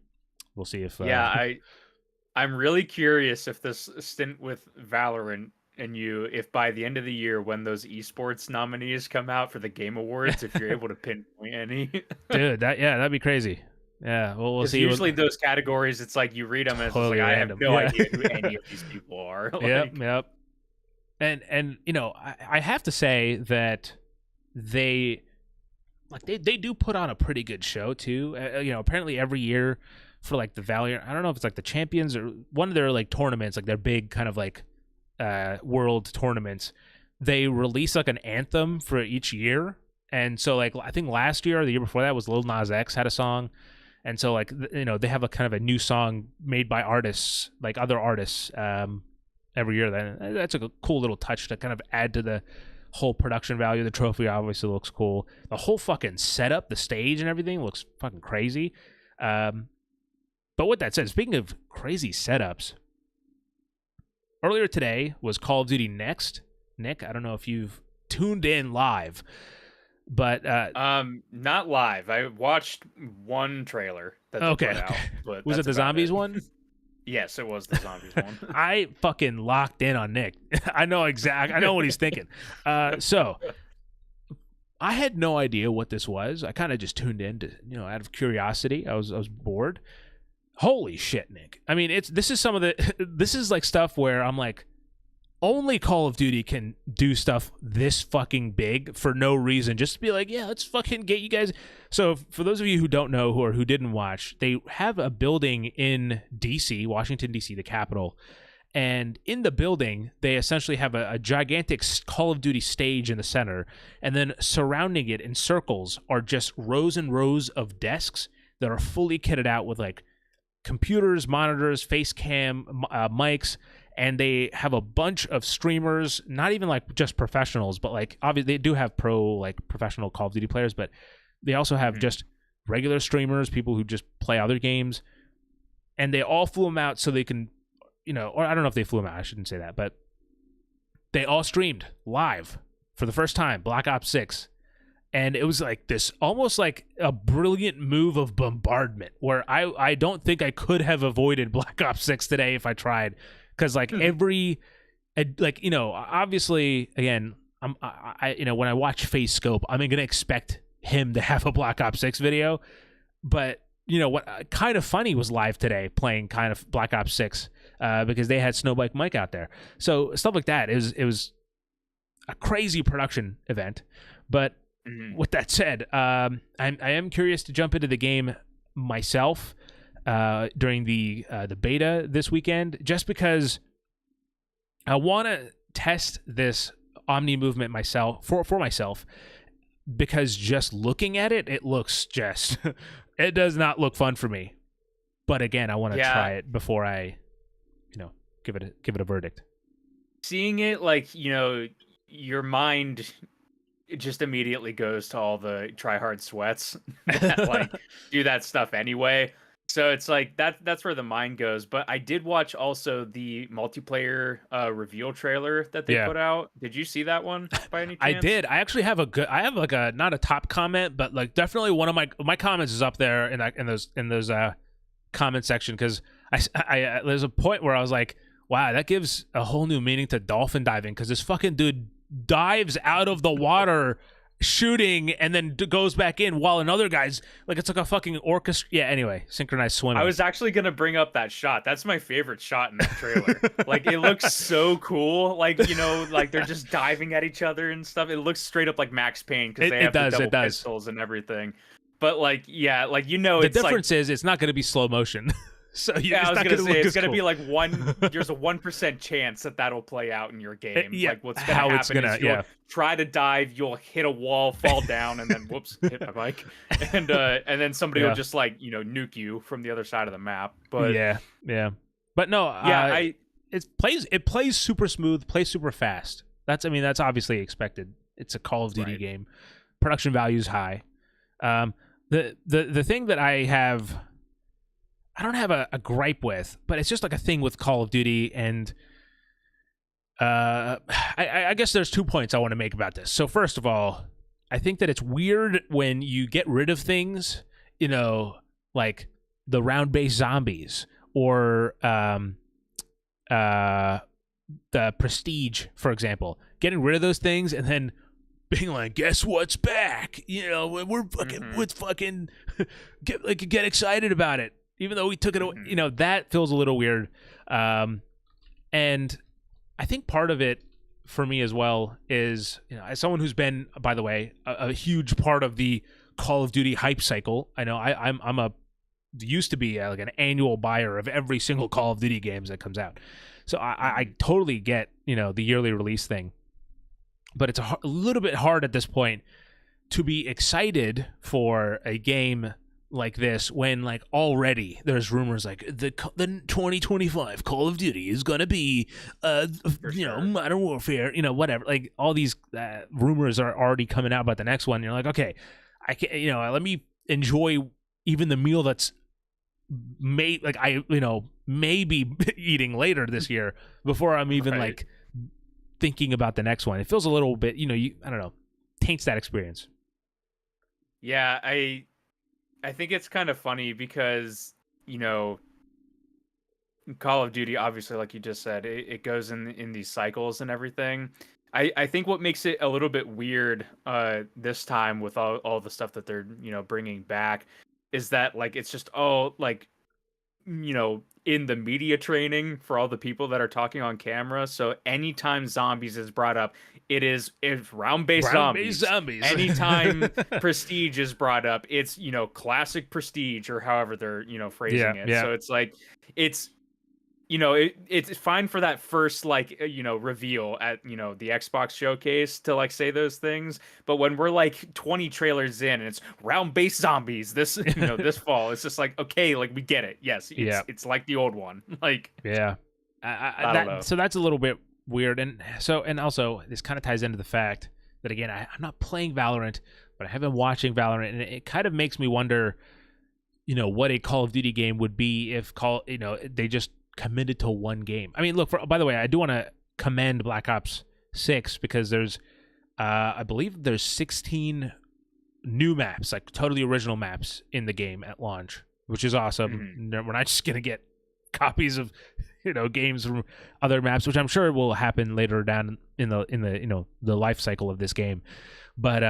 We'll see if
I'm really curious if this stint with Valorant and if by the end of the year when those esports nominees come out for the Game Awards, if you're able to pinpoint any.
Dude, that'd be crazy. Yeah, well, we'll see.
Usually those categories, it's like you read them and totally it's like, I have no idea who any of these people are.
Yep. And I have to say that they do put on a pretty good show too. Apparently every year for like the Valiant, I don't know if it's like the Champions or one of their like tournaments, like their big kind of like world tournaments, they release like an anthem for each year. And so like I think last year or the year before that was Lil Nas X had a song. And so like they have a kind of a new song made by artists, like other artists every year. Then that's a cool little touch to kind of add to the whole production value. The trophy obviously looks cool. The whole fucking setup, the stage and everything looks fucking crazy. But with that said, speaking of crazy setups, earlier today was Call of Duty Next. Nick, I don't know if you've tuned in live, but
not live. I watched one trailer that they put out, but
was it the zombies one?
Yes, it was the zombies one.
I fucking locked in on Nick. I know what he's thinking. So I had no idea what this was. I kind of just tuned in to, out of curiosity. I was bored. Holy shit, Nick. I mean, this is like stuff where I'm like, only Call of Duty can do stuff this fucking big for no reason. Just to be like, yeah, let's fucking get you guys. So for those of you who don't know who didn't watch, they have a building in D.C., Washington, D.C., the capital. And in the building, they essentially have a gigantic Call of Duty stage in the center. And then surrounding it in circles are just rows and rows of desks that are fully kitted out with like computers, monitors, face cam, mics. And they have a bunch of streamers, not even like just professionals, but like obviously they do have professional Call of Duty players, but they also have just regular streamers, people who just play other games, and they all flew them out so they can, or I don't know if they flew them out. I shouldn't say that, but they all streamed live for the first time Black Ops 6. And it was like this, almost like a brilliant move of bombardment, where I don't think I could have avoided Black Ops 6 today if I tried, because like obviously, again, I when I watch Face Scope, I'm gonna expect him to have a Black Ops 6 video, but what kind of funny was live today playing kind of Black Ops 6 because they had Snowbike Mike out there, so stuff like that. It was a crazy production event, but. With that said, I am curious to jump into the game myself during the beta this weekend, just because I want to test this Omni movement for myself, because just looking at it, it looks it does not look fun for me. But again, I want to try it before I, give it a verdict.
Seeing it, like, your mind. It just immediately goes to all the try-hard sweats that like do that stuff anyway. So it's like that's where the mind goes. But I did watch also the multiplayer reveal trailer that they put out. Did you see that one by any chance?
I did. I actually have not a top comment, but like definitely one of my comments is up there in those comment section, because I there's a point where I was like, wow, that gives a whole new meaning to dolphin diving, because this fucking dude dives out of the water shooting and then goes back in while another guy's like, it's like a fucking orchestra. Yeah, anyway, synchronized swimming.
I was actually gonna bring up that shot. That's my favorite shot in the trailer. Like, it looks so cool. Like, like they're just diving at each other and stuff. It looks straight up like Max Payne, because they have the double pistols and everything. But like, yeah, like, the
difference is it's not going to be slow motion. So
I was gonna say it's gonna be like there's a 1% chance that'll play out in your game. Like, what's gonna happen is you'll try to dive, you'll hit a wall, fall down, and then whoops, hit my bike, and then somebody will just like nuke you from the other side of the map. But
but no, it plays super smooth, plays super fast. That's obviously expected. It's a Call of Duty game. Production value is high. The thing that I don't have a gripe with, but it's just like a thing with Call of Duty, and I guess there's 2 points I want to make about this. So first of all, I think that it's weird when you get rid of things, like the round-based zombies or the Prestige, for excited, getting rid of those things and then being like, guess what's back? We're fucking get excited about it. Even though we took it away, that feels a little weird. And I think part of it for me as well is, as someone who's been, by the way, a huge part of the Call of Duty hype cycle. I know I'm used to be like an annual buyer of every single Call of Duty games that comes out. So I totally get, the yearly release thing. But it's a little bit hard at this point to be excited for a game like this when like already there's rumors like the 2025 Call of Duty is gonna be Modern Warfare, whatever, like all these rumors are already coming out about the next one. You're like, okay, I can't, let me enjoy even the meal that's made, like I maybe eating later this year before I'm even like thinking about the next one. It feels a little bit I don't know, taints that experience.
Yeah, I think it's kind of funny because, Call of Duty, obviously, like you just said, it goes in these cycles and everything. I think what makes it a little bit weird this time with all the stuff that they're, bringing back is that, like, it's just all, like, in the media training for all the people that are talking on camera. So anytime zombies is brought up, it's round-based zombies. Anytime Prestige is brought up, it's, classic Prestige, or however they're, phrasing it. Yeah. So it's like, it's fine for that first, like, reveal at, the Xbox showcase to, like, say those things. But when we're like 20 trailers in and it's round-based zombies this, this fall, it's just like, okay, like, we get it. Yes. It's like the old one. Like,
yeah. I don't know. So that's a little bit weird. And also this kind of ties into the fact that again, I'm not playing Valorant, but I have been watching Valorant, and it kind of makes me wonder, what a Call of Duty game would be if they just committed to one game. I mean, look, by the way, I do want to commend Black Ops 6 because there's, I believe there's 16 new maps, like totally original maps in the game at launch, which is awesome. Mm-hmm. We're not just going to get copies of games from other maps, which I'm sure will happen later down in the the life cycle of this game. But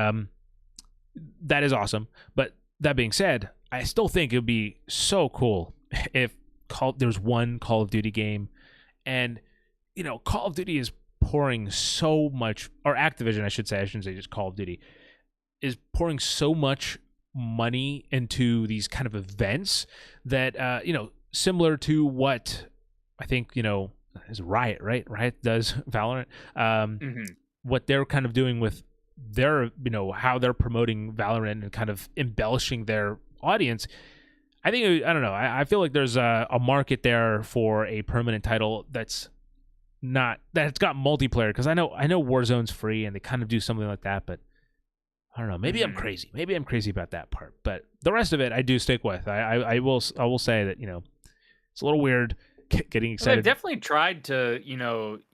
that is awesome. But that being said, I still think it would be so cool if there's one Call of Duty game, and Call of Duty is pouring so much, or Activision, I shouldn't say just Call of Duty, is pouring so much money into these kind of events that similar to what I think is Riot, right? Riot does Valorant. What they're kind of doing with their how they're promoting Valorant and kind of embellishing their audience. I think I don't know. I feel like there's a market there for a permanent title that's it's got multiplayer, because I know Warzone's free and they kind of do something like that, but I don't know. Maybe I'm crazy. Maybe I'm crazy about that part, but the rest of it I do stick with. I will say that it's a little weird getting excited.
They've definitely tried to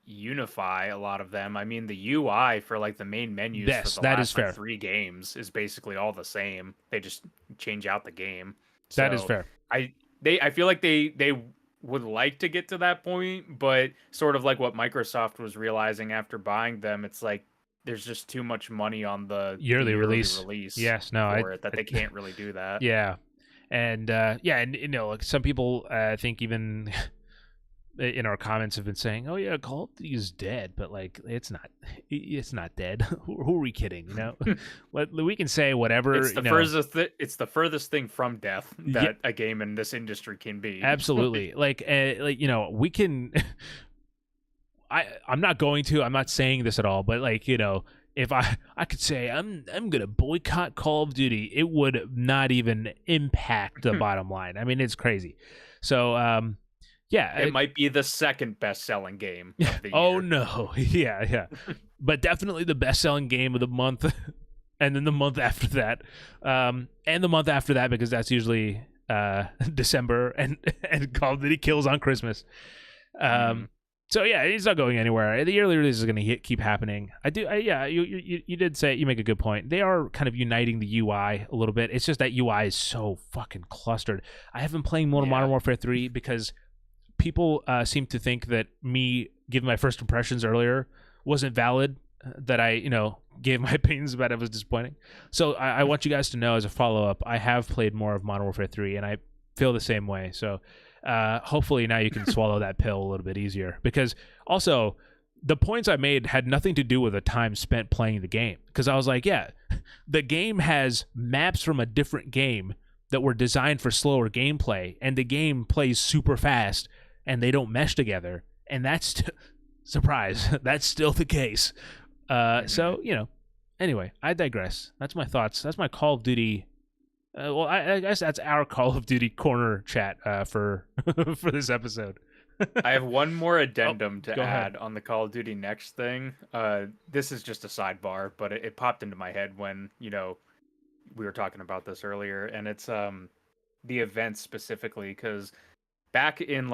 unify a lot of them. I mean, the UI for like the main menus for the last like 3 games is basically all the same. They just change out the game. So
that is fair.
I feel like they would like to get to that point, but sort of like what Microsoft was realizing after buying them, it's like there's just too much money on the
yearly release. Yes, no,
that they can't really do that.
Yeah, and like some people think even in our comments have been saying, "Oh yeah, Call of Duty is dead," but like it's not dead. Who are we kidding? We can say whatever.
It's the furthest thing from death that a game in this industry can be.
Absolutely, we can. I'm not going to. I'm not saying this at all, but if I could say I'm gonna boycott Call of Duty, it would not even impact the bottom line. I mean, it's crazy. So yeah,
it might be the second best-selling game of the year.
Oh no, yeah, but definitely the best-selling game of the month, and then the month after that, and the month after that, because that's usually December, and Call of Duty kills on Christmas. So yeah, it's not going anywhere. The yearly release is going to keep happening. You did say, you make a good point. They are kind of uniting the UI a little bit. It's just that UI is so fucking clustered. I have been playing Modern Warfare 3 because people seem to think that me giving my first impressions earlier wasn't valid, that I gave my opinions about it was disappointing. So I want you guys to know, as a follow-up, I have played more of Modern Warfare 3, and I feel the same way. So hopefully now you can swallow that pill a little bit easier, because also the points I made had nothing to do with the time spent playing the game, because I was like, yeah, the game has maps from a different game that were designed for slower gameplay, and the game plays super fast and they don't mesh together, and that's surprise, that's still the case. So anyway, I digress. That's my thoughts. That's my Call of Duty. I guess that's our Call of Duty corner chat for this episode.
I have one more addendum to add
ahead
on the Call of Duty Next thing. This is just a sidebar, but it popped into my head when we were talking about this earlier, and it's the events specifically, because back in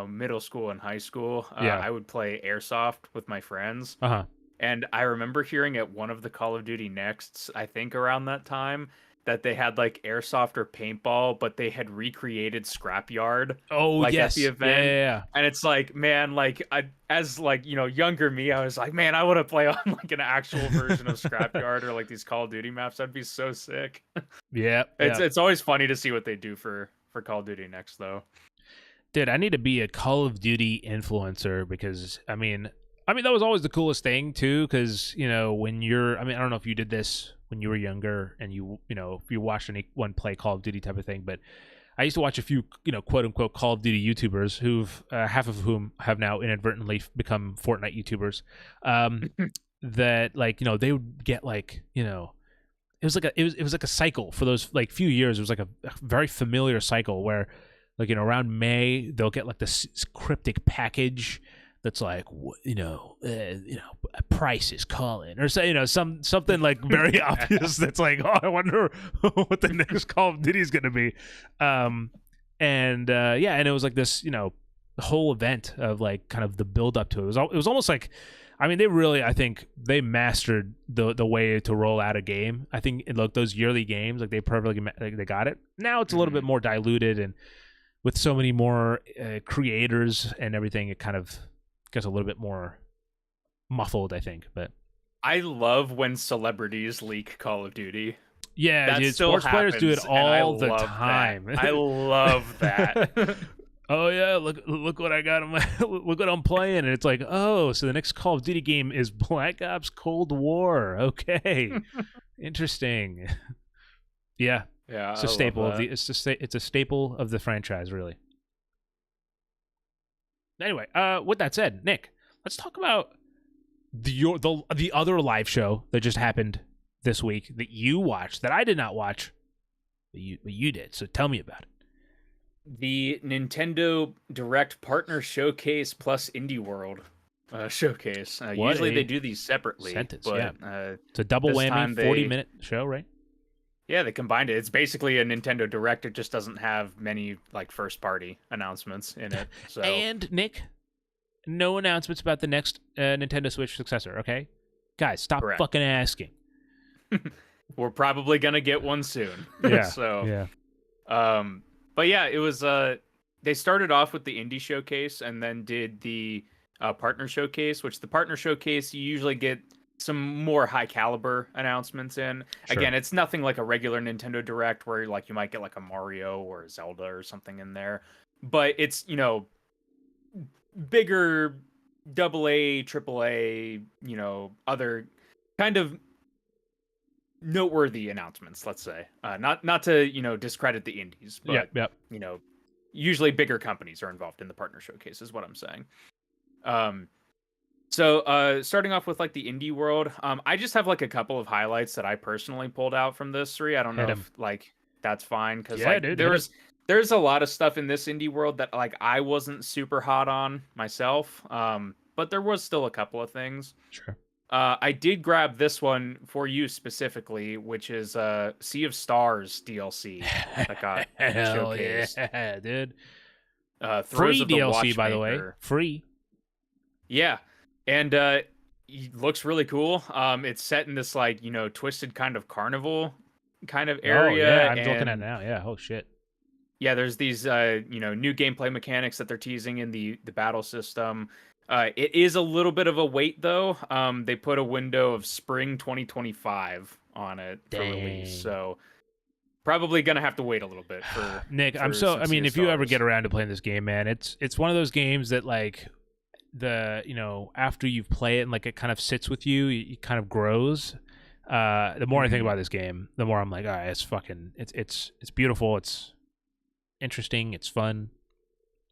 middle school and high school, I would play Airsoft with my friends. And I remember hearing at one of the Call of Duty Nexts, I think around that time, that they had airsoft or paintball, but they had recreated Scrapyard.
Oh, yes.
At the event.
Yeah.
And it's man, as younger me, I was like, man, I want to play on an actual version of Scrapyard or these Call of Duty maps. That'd be so sick.
Yeah.
It's always funny to see what they do for Call of Duty Next, though.
Dude, I need to be a Call of Duty influencer, because I mean that was always the coolest thing too, because when you're, I don't know if you did this when you were younger and if you watched anyone play Call of Duty type of thing, but I used to watch a few quote unquote Call of Duty YouTubers who've half of whom have now inadvertently become Fortnite YouTubers, that they would get it was like a cycle for those few years. It was a very familiar cycle where around May they'll get this cryptic package that's like, price is calling, or say, something like very obvious that's like, oh, I wonder what the next Call of Duty is going to be. And it was like this, the whole event of like kind of the build up to it. It was almost like, I mean, I think they mastered the way to roll out a game. I think like those yearly games, like they perfectly, they got it. Now it's a little bit more diluted, and with so many more creators and everything, it kind of gets a little bit more muffled, I think. But
I love when celebrities leak Call of Duty.
Yeah, dude, sports players do it all the time.
I love that.
Oh yeah, look what I got on my look what I'm playing, and it's like, oh, so the next Call of Duty game is Black Ops Cold War. Okay, interesting. Yeah, it's a staple of it's a staple of the franchise, really. Anyway, with that said, Nick, let's talk about the other live show that just happened this week that you watched, that I did not watch, but you did. So tell me about it.
The Nintendo Direct Partner Showcase plus Indie World Showcase. Usually they do these separately. But,
it's a double whammy, 40-minute show, right?
Yeah, they combined it. It's basically a Nintendo Direct. It just doesn't have many like first-party announcements in it. So.
And, Nick, no announcements about the next Nintendo Switch successor, okay? Guys, stop fucking asking.
We're probably going to get one soon.
Yeah,
so, yeah. But yeah, it was. They started off with the indie showcase and then did the partner showcase. Which the partner showcase, you usually get some more high caliber announcements in. Sure. Again, it's nothing like a regular Nintendo Direct where like you might get like a Mario or a Zelda or something in there, but it's bigger AA, AAA, other kind of noteworthy announcements, let's say. Not to discredit the indies, but usually bigger companies are involved in the partner showcase is what I'm saying. So starting off with like the indie world, I just have like a couple of highlights that I personally pulled out from this 3. I don't know if like that's fine, because there's a lot of stuff in this indie world that like I wasn't super hot on myself, but there was still a couple of things.
Sure.
I did grab this one for you specifically, which is Sea of Stars DLC that got showcased.
Yeah, dude.
Free
DLC, by the way. Free.
Yeah, and it looks really cool. It's set in this like twisted kind of carnival kind of area.
Oh yeah, I'm looking at it now. Yeah, oh shit.
Yeah, there's these new gameplay mechanics that they're teasing in the battle system. It is a little bit of a wait, though. They put a window of spring 2025 on it for release, so probably gonna have to wait a little bit for
Nick. If you ever get around to playing this game, man, it's one of those games that like after you play it and like it kind of sits with you, it kind of grows. The more I think about this game, the more I'm like, all right, it's beautiful, it's interesting, it's fun.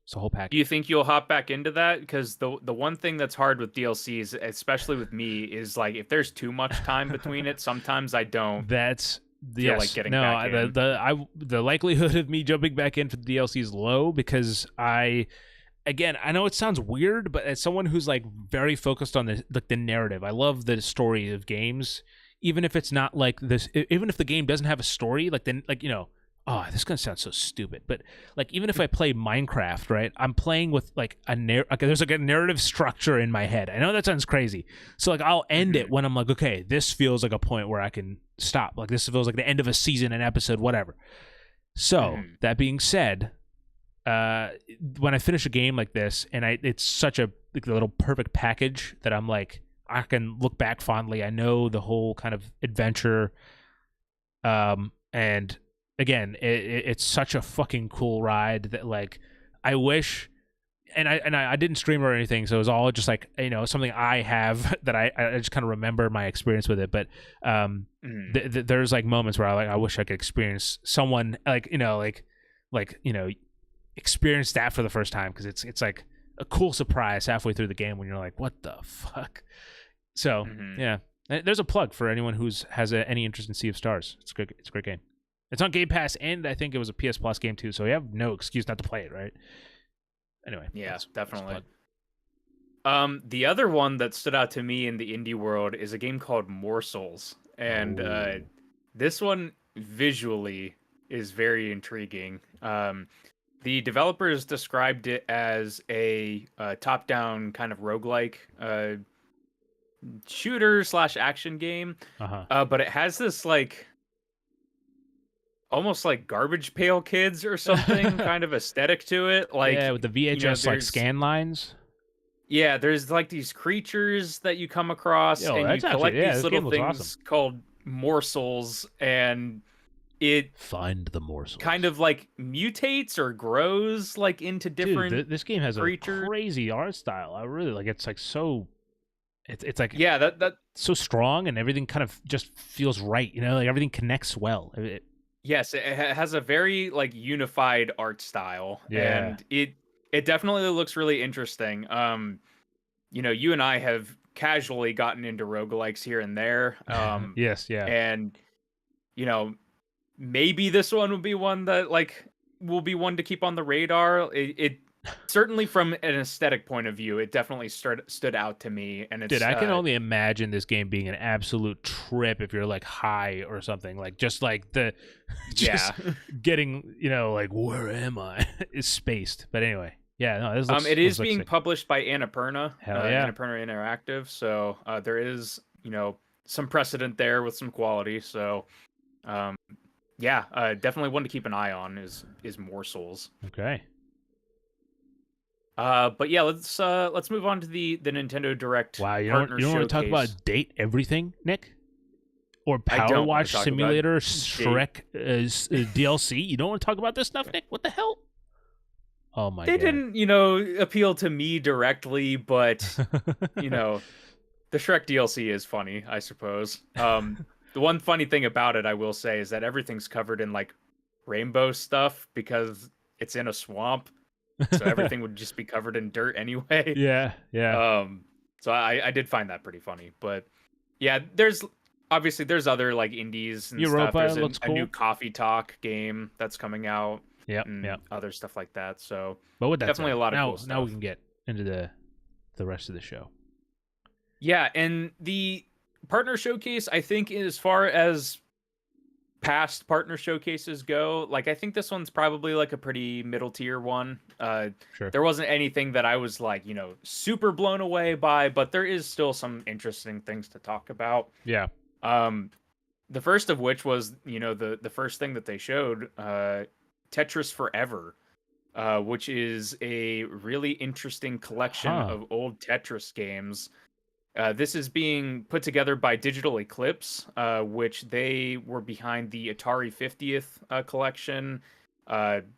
It's a whole package.
Do you think you'll hop back into that? Because the one thing that's hard with DLCs, especially with me, is like if there's too much time between it, sometimes I don't.
That's
feel like getting back in.
The likelihood of me jumping back in for the DLC is low, because I know it sounds weird, but as someone who's like very focused on the narrative, I love the story of games, even if it's not like this. Even if the game doesn't have a story, oh, this is gonna sound so stupid, but like even if I play Minecraft, right, I'm playing with like there's like a narrative structure in my head. I know that sounds crazy, so like I'll end it when I'm like, okay, this feels like a point where I can stop. Like this feels like the end of a season, an episode, whatever. So that being said, when I finish a game like this, and it's such a little perfect package that I'm like, I can look back fondly. I know the whole kind of adventure, and again, it's such a fucking cool ride that like I wish, and I didn't stream or anything, so it was all just like something I have that I just kind of remember my experience with it. But there's like moments where I wish I could experience someone experience that for the first time, because it's like a cool surprise halfway through the game when you're like, what the fuck. So yeah, there's a plug for anyone who's has any interest in Sea of Stars. It's a great game. It's on Game Pass, and I think it was a PS Plus game too, so you have no excuse not to play it, right? Anyway.
Yeah, definitely. The other one that stood out to me in the indie world is a game called Morsels, and
Oh.
this one visually is very intriguing. The developers described it as a top-down kind of roguelike shooter slash action game,
Uh-huh.
but it has this like almost like Garbage Pail Kids or something kind of aesthetic to it.
Yeah,
Like,
with the VHS like
there's
scan lines.
there's like these creatures that you come across,
Yo,
and you
that's actually
collect these
this game
little
looks awesome.
things called morsels, and it
Find the morsels.
kind of like mutates or grows like into different
This game has a
creatures.
crazy art style. I really like. It's like so. It's like
Yeah, that
so strong, and everything kind of just feels right. Like everything connects well.
yes, it has a very like unified art style,
Yeah.
and it definitely looks really interesting. You and I have casually gotten into roguelikes here and there.
Yes. Yeah.
And you know, maybe this one will be one that like will be one to keep on the radar. It certainly from an aesthetic point of view, it definitely stood out to me, and it's
Dude, I can only imagine this game being an absolute trip if you're like high or something. Like just like the just
yeah.
getting, like where am I is spaced. But anyway, yeah, no, this looks
It
this
is
looks
being
sick.
published by Annapurna,
Hell yeah.
Annapurna Interactive. So there is, some precedent there with some quality. So, definitely one to keep an eye on is Morsels.
Okay.
But yeah, let's move on to the Nintendo Direct
Wow, you
partner
don't want to talk
showcase.
about date everything, Nick? Or
I
Power
don't wanna
Wash
talk about
Simulator,
date.
Shrek DLC? You don't want to talk about this stuff, Nick? What the hell? Oh my
They
god.
didn't, appeal to me directly, but the Shrek DLC is funny, I suppose. The one funny thing about it, I will say, is that everything's covered in like rainbow stuff because it's in a swamp, so everything would just be covered in dirt anyway.
Yeah, yeah.
So I did find that pretty funny, but yeah, there's other like indies and stuff.
Europa
There's
looks
a new
cool.
Coffee Talk game that's coming out.
Yep,
And
yep.
other stuff like that. So
But with that
definitely
said,
a lot of
now
cool stuff.
now we can get into the rest of the show.
Yeah, and the partner showcase, I think, as far as past partner showcases go, like I think this one's probably like a pretty middle tier one.
Sure.
There wasn't anything that I was like, super blown away by, but there is still some interesting things to talk about.
Yeah.
The first of which was, the first thing that they showed, Tetris Forever, which is a really interesting collection of old Tetris games. This is being put together by Digital Eclipse, which they were behind the Atari 50th collection,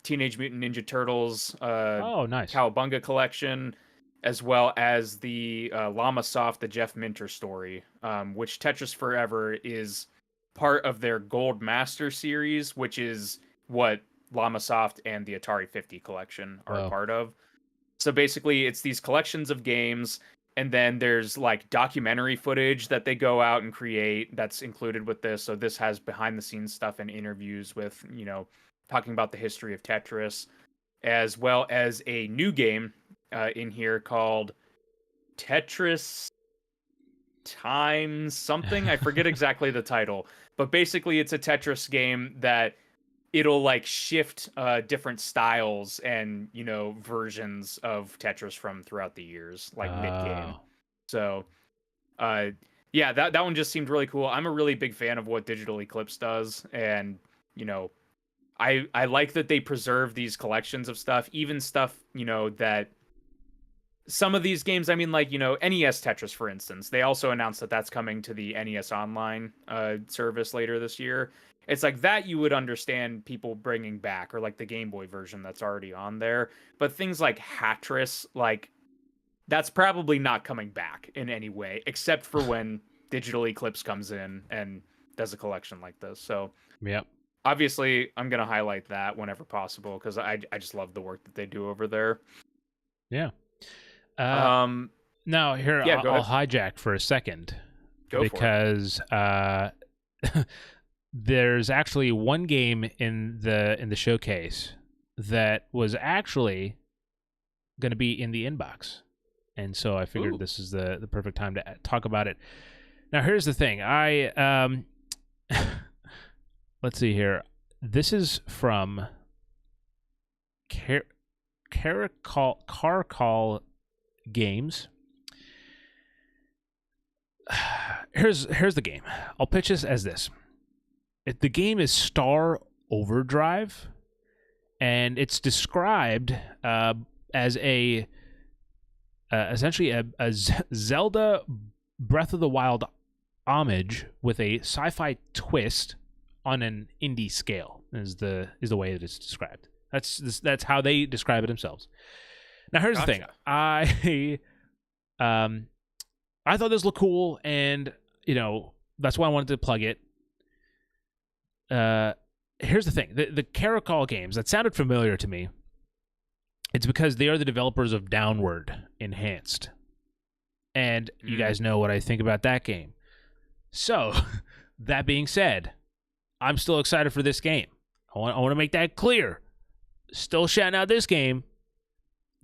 Teenage Mutant Ninja Turtles,
Oh, nice.
Cowabunga collection, as well as the Llama Soft, the Jeff Minter story, which Tetris Forever is part of their Gold Master series, which is what Llama Soft and the Atari 50 collection are a part of. So basically, it's these collections of games, and then there's like documentary footage that they go out and create that's included with this. So this has behind the scenes stuff and interviews with, talking about the history of Tetris, as well as a new game in here called Tetris Times something. I forget exactly the title, but basically it's a Tetris game that it'll like shift different styles and versions of Tetris from throughout the years, like mid-game. So that one just seemed really cool. I'm a really big fan of what Digital Eclipse does, and I like that they preserve these collections of stuff, even stuff that some of these games, I mean, like, NES Tetris, for instance, they also announced that that's coming to the NES Online service later this year. It's like that you would understand people bringing back, or like the Game Boy version that's already on there. But things like Hatris, like, that's probably not coming back in any way, except for when Digital Eclipse comes in and does a collection like this. So,
yep.
Obviously, I'm going to highlight that whenever possible, because I just love the work that they do over there.
Yeah. Now here,
yeah,
I'll hijack for a second, because there's actually one game in the showcase that was actually going to be in the inbox, and so I figured
Ooh.
this is the perfect time to talk about it. Now, here's the thing. Let's see here. This is from Carcall Games. Here's the game. I'll pitch this as this. The game is Star Overdrive, and it's described as essentially a Zelda Breath of the Wild homage with a sci-fi twist on an indie scale. Is the way that it's described. That's how they describe it themselves. Now, here's the thing. I thought this looked cool, and that's why I wanted to plug it. Here's the thing. The Caracol games, that sounded familiar to me. It's because they are the developers of Downward Enhanced. And you guys know what I think about that game. So, that being said, I'm still excited for this game. I want to make that clear. Still shouting out this game,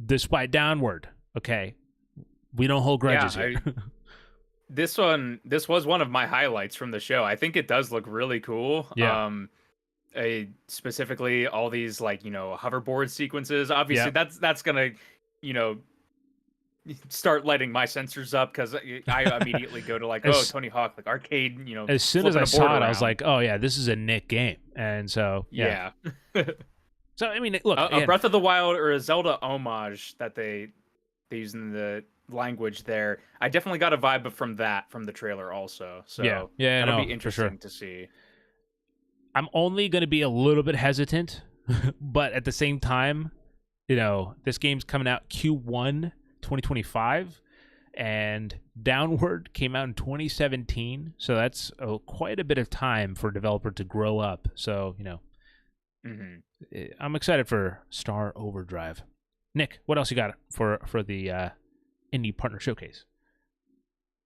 despite Downward. Okay? We don't hold grudges here.
This was one of my highlights from the show. I think it does look really cool.
Yeah.
Specifically all these hoverboard sequences. Obviously that's gonna, start lighting my sensors up, because I immediately go to Tony Hawk, arcade,
as soon as I saw it, I was like, oh yeah, this is a Nick game. And so yeah. So I mean, look,
a Breath of the Wild or a Zelda homage that they use in the language there. I definitely got a vibe from the trailer also. So that'll be interesting to see.
I'm only going to be a little bit hesitant, but at the same time, this game's coming out Q1 2025, and Downward came out in 2017, so that's quite a bit of time for a developer to grow up. So I'm excited for Star Overdrive. Nick, what else you got for the Indie Partner Showcase?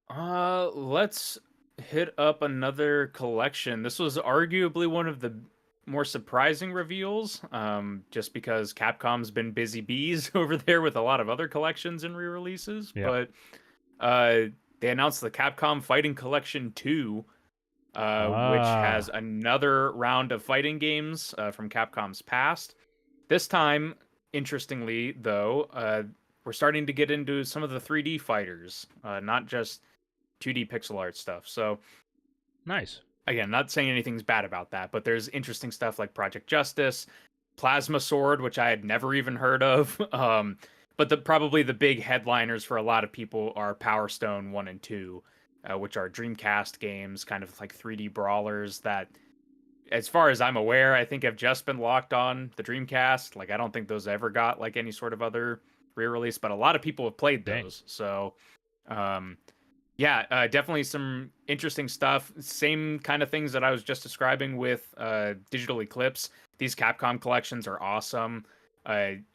Let's hit up another collection. This was arguably one of the more surprising reveals, just because Capcom's been busy bees over there with a lot of other collections and re-releases. Yeah. But they announced the Capcom Fighting Collection 2, which has another round of fighting games from Capcom's past. This time, interestingly, though, we're starting to get into some of the 3D fighters, not just 2D pixel art stuff. So
nice.
Again, not saying anything's bad about that, but there's interesting stuff like Project Justice, Plasma Sword, which I had never even heard of. But probably the big headliners for a lot of people are Power Stone 1 and 2, which are Dreamcast games, kind of like 3D brawlers that, as far as I'm aware, I think have just been locked on the Dreamcast. I don't think those ever got any sort of other re-release, but a lot of people have played those. So definitely some interesting stuff. Same kind of things that I was just describing with Digital Eclipse. These Capcom collections are awesome.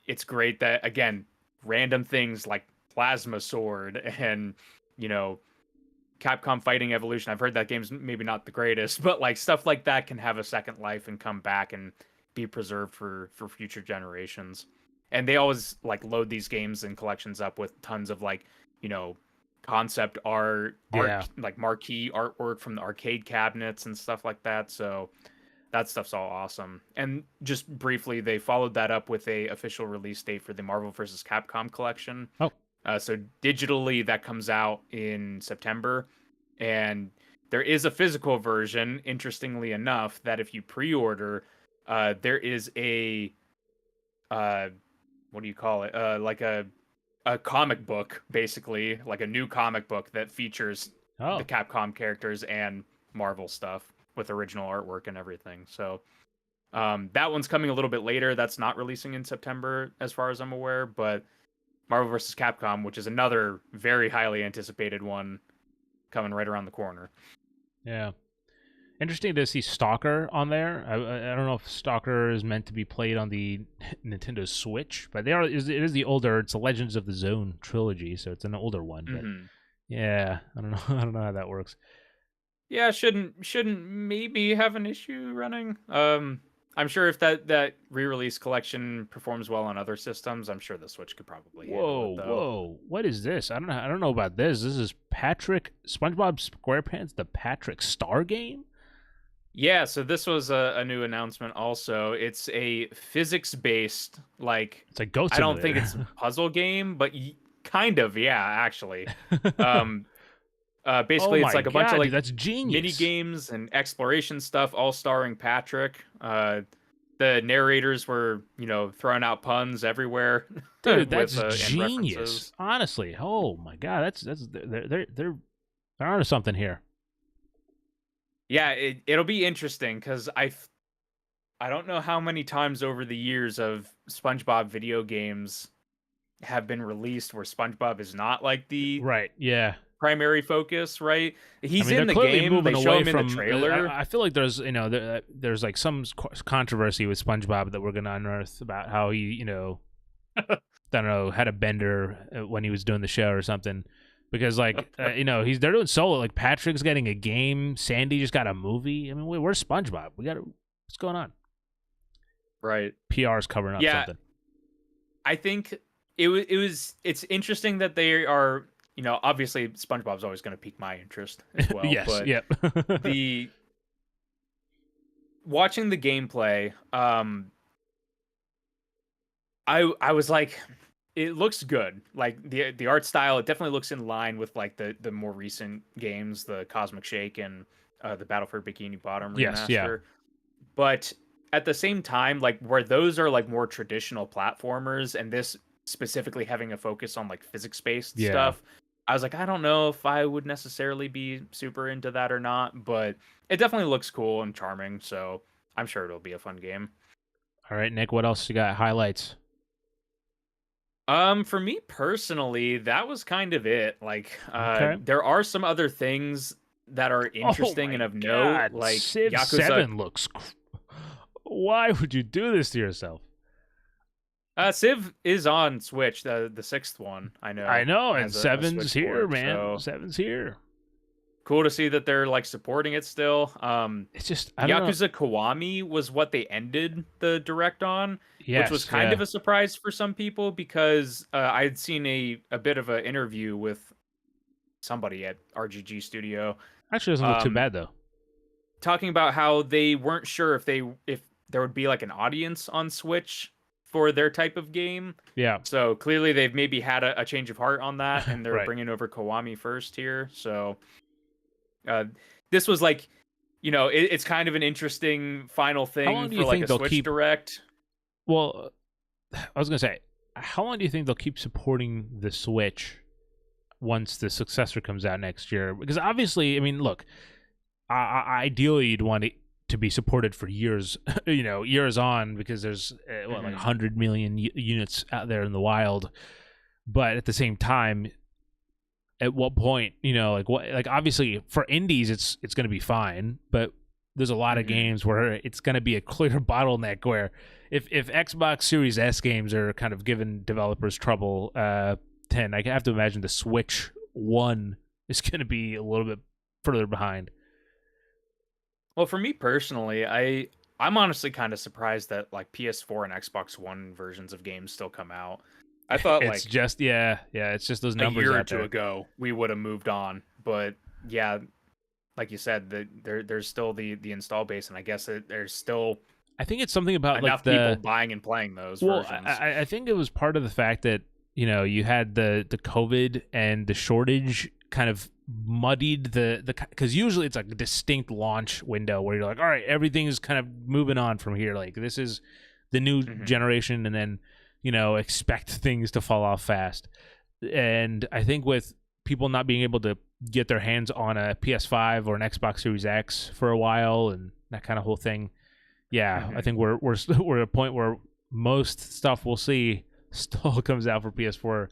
It's great that, again, random things like Plasma Sword and Capcom Fighting Evolution. I've heard that game's maybe not the greatest, but stuff like that can have a second life and come back and be preserved for future generations. And they always load these games and collections up with tons of concept art, marquee artwork from the arcade cabinets and stuff like that. So that stuff's all awesome. And just briefly, they followed that up with a official release date for the Marvel vs. Capcom collection. So digitally, that comes out in September, and there is a physical version, interestingly enough, that if you pre-order, there is a what do you call it? A comic book, basically, a new comic book that features the Capcom characters and Marvel stuff with original artwork and everything. So that one's coming a little bit later. That's not releasing in September, as far as I'm aware, but Marvel vs. Capcom, which is another very highly anticipated one, coming right around the corner.
Yeah. Interesting to see Stalker on there. I don't know if Stalker is meant to be played on the Nintendo Switch, but it is the older. It's the Legends of the Zone trilogy, so it's an older one. But yeah, I don't know how that works.
Yeah, shouldn't maybe have an issue running. I'm sure if that re-release collection performs well on other systems, I'm sure the Switch could probably handle it though.
Whoa! What is this? I don't know about this. This is Patrick SpongeBob SquarePants, the Patrick Star game.
Yeah, so this was a new announcement also. It's a physics-based, like,
It's a goat
I don't think
simulator.
it's a puzzle game, but kind of, yeah, actually. Um,
Oh
Basically, it's
my
like a bunch of
god, dude,
like
that's
mini
genius.
games and exploration stuff, all starring Patrick. The narrators were, throwing out puns everywhere
Dude,
with
that's
and
genius.
references.
Honestly, oh my god, that's they're onto something here.
Yeah, it'll be interesting because I don't know how many times over the years of SpongeBob video games have been released where SpongeBob is not like the
Right? Yeah.
primary focus, right?
I
He's
mean,
in
they're
the
clearly
game.
moving
They show
away
him in the
from.
trailer.
I feel like there's, there's like some controversy with SpongeBob that we're gonna unearth about how he, I don't know, had a bender when he was doing the show or something. Because like, they're doing solo. Like Patrick's getting a game. Sandy just got a movie. I mean, where's SpongeBob? What's going on?
Right.
PR's covering up
Yeah,
something.
I think it's interesting that they are, obviously SpongeBob's always going to pique my interest as well,
Yes.
but
Yep.
the watching the gameplay, I was like, it looks good. Like the art style, it definitely looks in line with like the more recent games, the Cosmic Shake and the Battle for Bikini Bottom
Yes. Yeah.
remaster. But at the same time, like where those are like more traditional platformers, and this specifically having a focus on like physics-based
Yeah.
stuff, I was like, I don't know if I would necessarily be super into that or not, but it definitely looks cool and charming, so I'm sure it'll be a fun game.
All right, Nick. What else you got? Highlights.
For me personally, that was kind of it. Like,
Okay.
there are some other things that are
Oh
interesting
my
and of note,
God,
like
Civ
Yakuza.
7 looks. Why would you do this to yourself?
Civ is on Switch, the sixth one, I
I
know,
know, and
has a
Seven's
Switch
here,
port.
man.
So
Seven's here.
cool to see that they're like supporting it still.
It's just I don't know.
Yakuza Kiwami was what they ended the direct on, which was
Yes,
kind of
yeah.
a surprise for some people because I had seen a bit of an interview with somebody at RGG Studio,
Actually, doesn't look too
um,
bad though.
talking about how they weren't sure if there would be like an audience on Switch for their type of game.
Yeah,
So clearly they've maybe had a change of heart on that, and they're
right.
bringing over Kiwami first here. So this was like, it's kind of an interesting final
How long
thing
do
for
you
like
think
a
they'll
Switch
keep?
Direct.
Well, I was gonna say, how long do you think they'll keep supporting the Switch once the successor comes out next year? Because obviously, I mean, look, ideally you'd want it to be supported for years, years on, because there's like 100 million units out there in the wild. But at the same time, at what point, like obviously for indies, it's going to be fine, but there's a lot of games where it's going to be a clear bottleneck where if Xbox Series S games are kind of giving developers trouble, then I have to imagine the Switch One is going to be a little bit further behind.
Well, for me personally, I'm honestly kind of surprised that like PS4 and Xbox One versions of games still come out. I thought
It's
like
just it's just those
a
numbers
year or
out
two
there.
ago we would have moved on, but yeah, like you said, there's still the install base, and I guess there's still
I think it's something about
enough people buying and playing those versions.
I think it was part of the fact that you had the COVID and the shortage kind of muddied the because usually it's like a distinct launch window where you're like, all right, everything is kind of moving on from here. Like this is the new generation, and then expect things to fall off fast. And I think with people not being able to get their hands on a PS5 or an Xbox Series X for a while and that kind of whole thing, I think we're at a point where most stuff we'll see still comes out for PS4,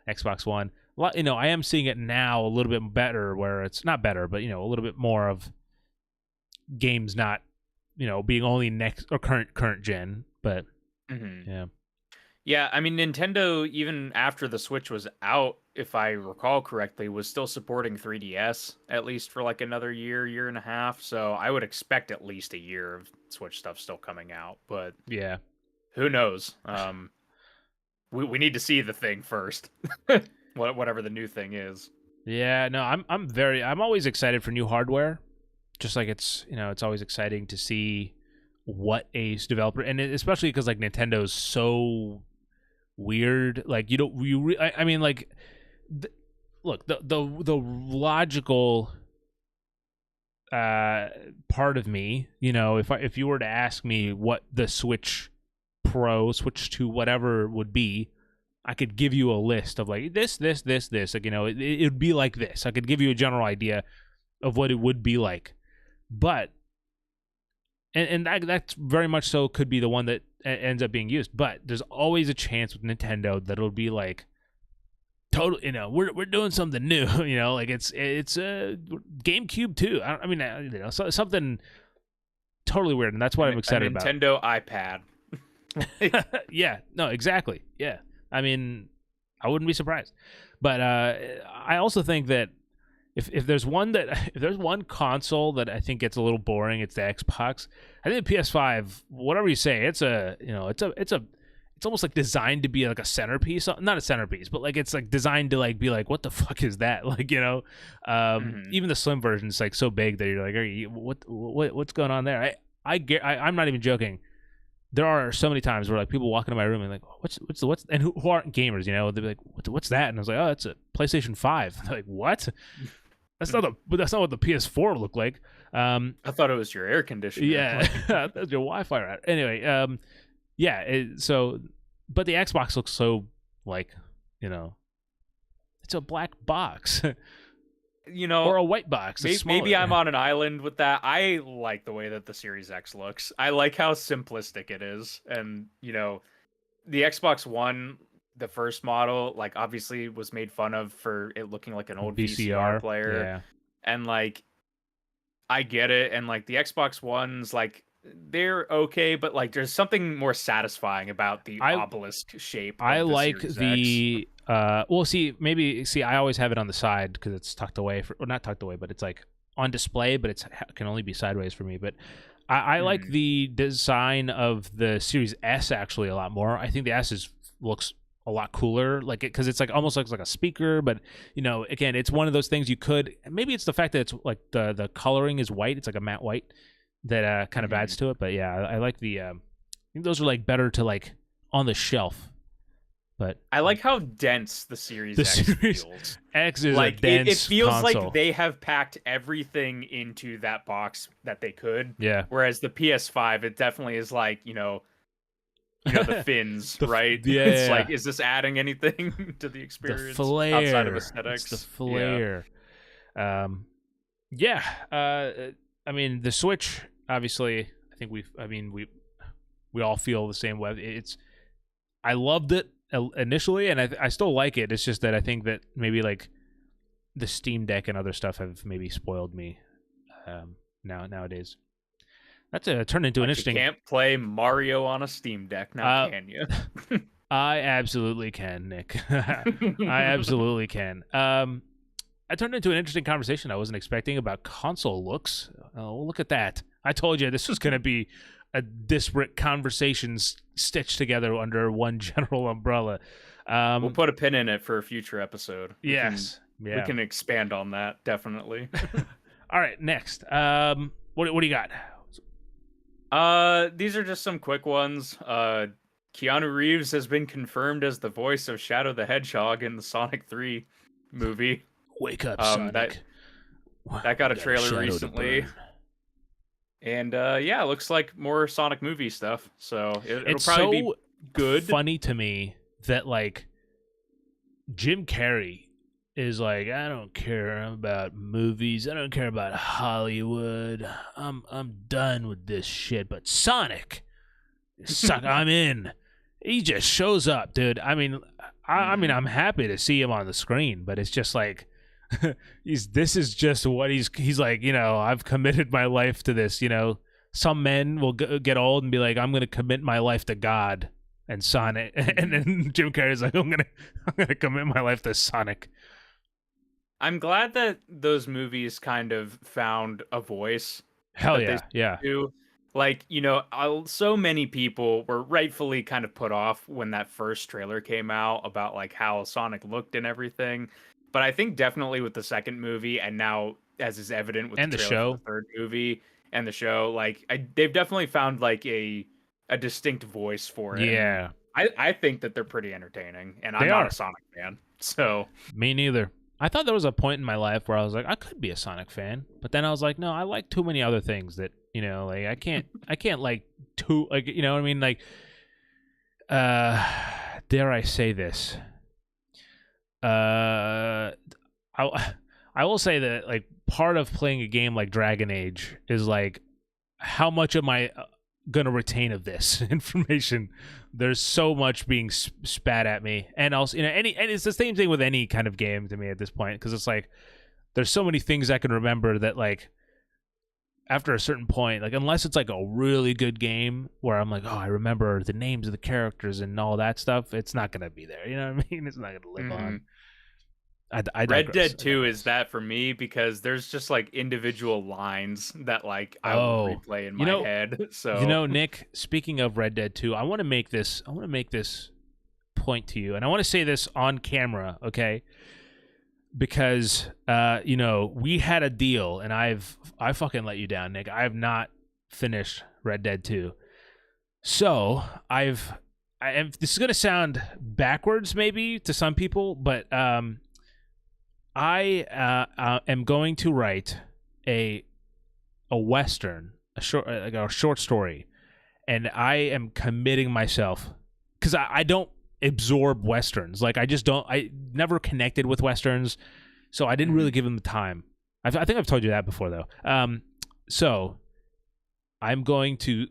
Xbox One. I am seeing it now a little bit better, where it's not better, but a little bit more of games not being only next or current gen. But
Yeah, I mean, Nintendo, even after the Switch was out, if I recall correctly, was still supporting 3DS at least for like another year, year and a half. So I would expect at least a year of Switch stuff still coming out, but
Yeah.
who knows? We need to see the thing first, whatever the new thing is.
Yeah, no, I'm always excited for new hardware. Just like it's always exciting to see what a developer, and especially because like Nintendo's so weird. Like I mean, like, look, the logical part of me, if you were to ask me what the Switch Pro, Switch 2, whatever would be, I could give you a list of like this. Like, it would be like this. I could give you a general idea of what it would be like. But and that's very much so could be the one that ends up being used. But there's always a chance with Nintendo that it'll be like total. We're doing something new. Like it's GameCube too. I mean, something totally weird, and that's what I'm excited about.
Nintendo iPad.
Yeah. No. Exactly. Yeah. I mean, I wouldn't be surprised. But I also think that if there's one console that I think gets a little boring, it's the Xbox. I think the PS5, whatever you say, it's almost like designed to be like a centerpiece, not a centerpiece, but like it's like designed to like be like, what the fuck is that? Like, even the slim version is like so big that you're like, what's going on there? I'm not even joking. There are so many times where like people walk into my room and like, what's and who aren't gamers, they'll be like, what's that? And I was like, oh, it's a PlayStation 5. They're like, what? That's not what the PS4 looked like.
I thought it was your air conditioner.
Yeah, that's your Wi-Fi router. Anyway, but the Xbox looks so like, it's a black box. Or a white box.
Maybe I'm on an island with that. I like the way that the Series X looks. I like how simplistic it is. And, the Xbox One, the first model, like obviously was made fun of for it looking like an old VCR player.
Yeah.
And like, I get it. And like the Xbox Ones, like they're okay, but like there's something more satisfying about the obelisk shape.
I like the I always have it on the side because it's tucked away, not tucked away, but it's like on display, but it can only be sideways for me. But I like the design of the Series S actually a lot more. I think the S looks a lot cooler, like it, because it's like almost looks like a speaker. But again, it's one of those things you could, maybe it's the fact that it's like the coloring is white. It's like a matte white that kind of adds to it. But yeah, I like the I think those are like better to like on the shelf. But
I like how dense the Series X feels.
X is
like
a dense
it feels
console.
like they have packed everything into that box that they could.
Yeah.
Whereas the PS5, it definitely is like, the fins, right?
Yeah.
It's like, is this adding anything to the experience
the flare,
outside of aesthetics?
It's the flare. Yeah. I mean, the Switch, obviously, I think we all feel the same way. I loved it initially, and I still like it. It's just that I think that maybe like the Steam Deck and other stuff have maybe spoiled me nowadays. That's turned into an interesting.
You can't play Mario on a Steam Deck now, can you?
I absolutely can, Nick. I absolutely can. I turned into an interesting conversation I wasn't expecting about console looks. Oh, look at that. I told you this was going to be a disparate conversations stitched together under one general umbrella.
We'll put a pin in it for a future episode.
We
can expand on that, definitely.
All right, next. What do you got?
These are just some quick ones. Keanu Reeves has been confirmed as the voice of Shadow the Hedgehog in the Sonic 3 movie.
Wake up, Sonic.
That got a trailer recently. And it looks like more Sonic movie stuff. So it'll probably be good.
It's funny to me that like Jim Carrey is like, I don't care about movies. I don't care about Hollywood. I'm done with this shit. But Sonic, I'm in. He just shows up, dude. I mean, I'm happy to see him on the screen, but it's just like this is just what he's like, I've committed my life to this, Some men will get old and be like, I'm going to commit my life to God. and Sonic, and then Jim Carrey's like, I'm gonna commit my life to Sonic.
I'm glad that those movies kind of found a voice
Hell
that
yeah,
they
yeah.
do. Like, so many people were rightfully kind of put off when that first trailer came out about like how Sonic looked and everything. But I think definitely with the second movie, and now as is evident with
And
the
the
trailer for
show.
the third movie and the show, like they've definitely found like a distinct voice for it. And
Yeah,
I think that they're pretty entertaining, and I'm
they
not a
are.
Sonic fan, so
Me neither. I thought there was a point in my life where I was like, I could be a Sonic fan, but then I was like, no, I like too many other things that like I can't like too like what I mean, like dare I say this? I I will say that like part of playing a game like Dragon Age is like how much am I gonna retain of this information? There's so much being spat at me, and also and it's the same thing with any kind of game to me at this point, because it's like there's so many things I can remember that like after a certain point, like unless it's like a really good game where I'm like, oh, I remember the names of the characters and all that stuff, it's not gonna be there. You know what I mean? It's not gonna live on. I
Red Dead 2 is that for me because there's just like individual lines that like I will replay in my head. So
Nick, speaking of Red Dead 2, I want to make this point to you, and I want to say this on camera, okay? Because we had a deal, and I fucking let you down, Nick. I have not finished Red Dead 2. So this is gonna sound backwards maybe to some people, but I am going to write a western, a short story, and I am committing myself because I don't absorb westerns. Like I never connected with westerns, so I didn't really give them the time. I think I've told you that before though. So I'm going to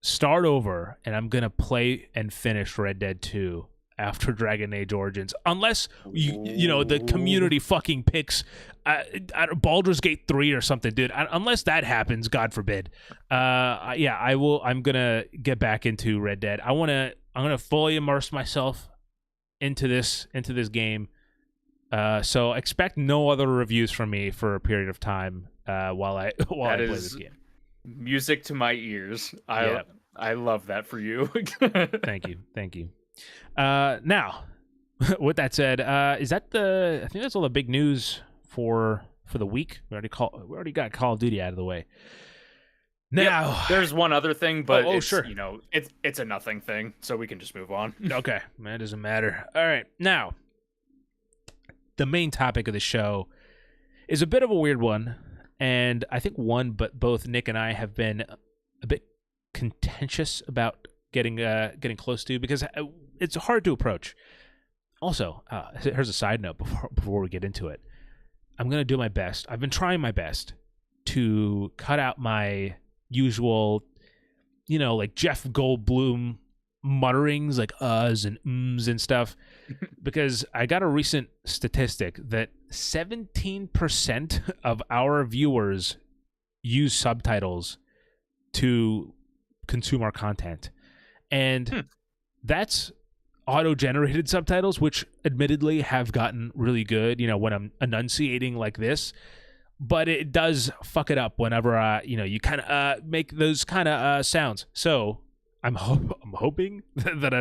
start over, and I'm gonna play and finish Red Dead 2 after Dragon Age Origins, unless the community fucking picks Baldur's Gate 3 or something, dude. Unless that happens, God forbid. I will. I'm gonna get back into Red Dead. I'm gonna fully immerse myself into this game. So expect no other reviews from me for a period of time while I play this game.
Music to my ears. I love that for you.
Thank you. Now, with that said, is that I think that's all the big news for the week. We already got Call of Duty out of the way. Now,
there's one other thing, but
sure.
It's a nothing thing, so we can just move on.
Okay, man, it doesn't matter. All right, now, the main topic of the show is a bit of a weird one, and I think but both Nick and I have been a bit contentious about getting close to, because it's hard to approach. Also, here's a side note before we get into it. I'm going to do my best. I've been trying my best to cut out my usual, like Jeff Goldblum mutterings, like uhs and ums and stuff, because I got a recent statistic that 17% of our viewers use subtitles to consume our content. And that's auto-generated subtitles, which admittedly have gotten really good, when I'm enunciating like this, but it does fuck it up whenever you kind of make those kind of sounds. So I'm hoping that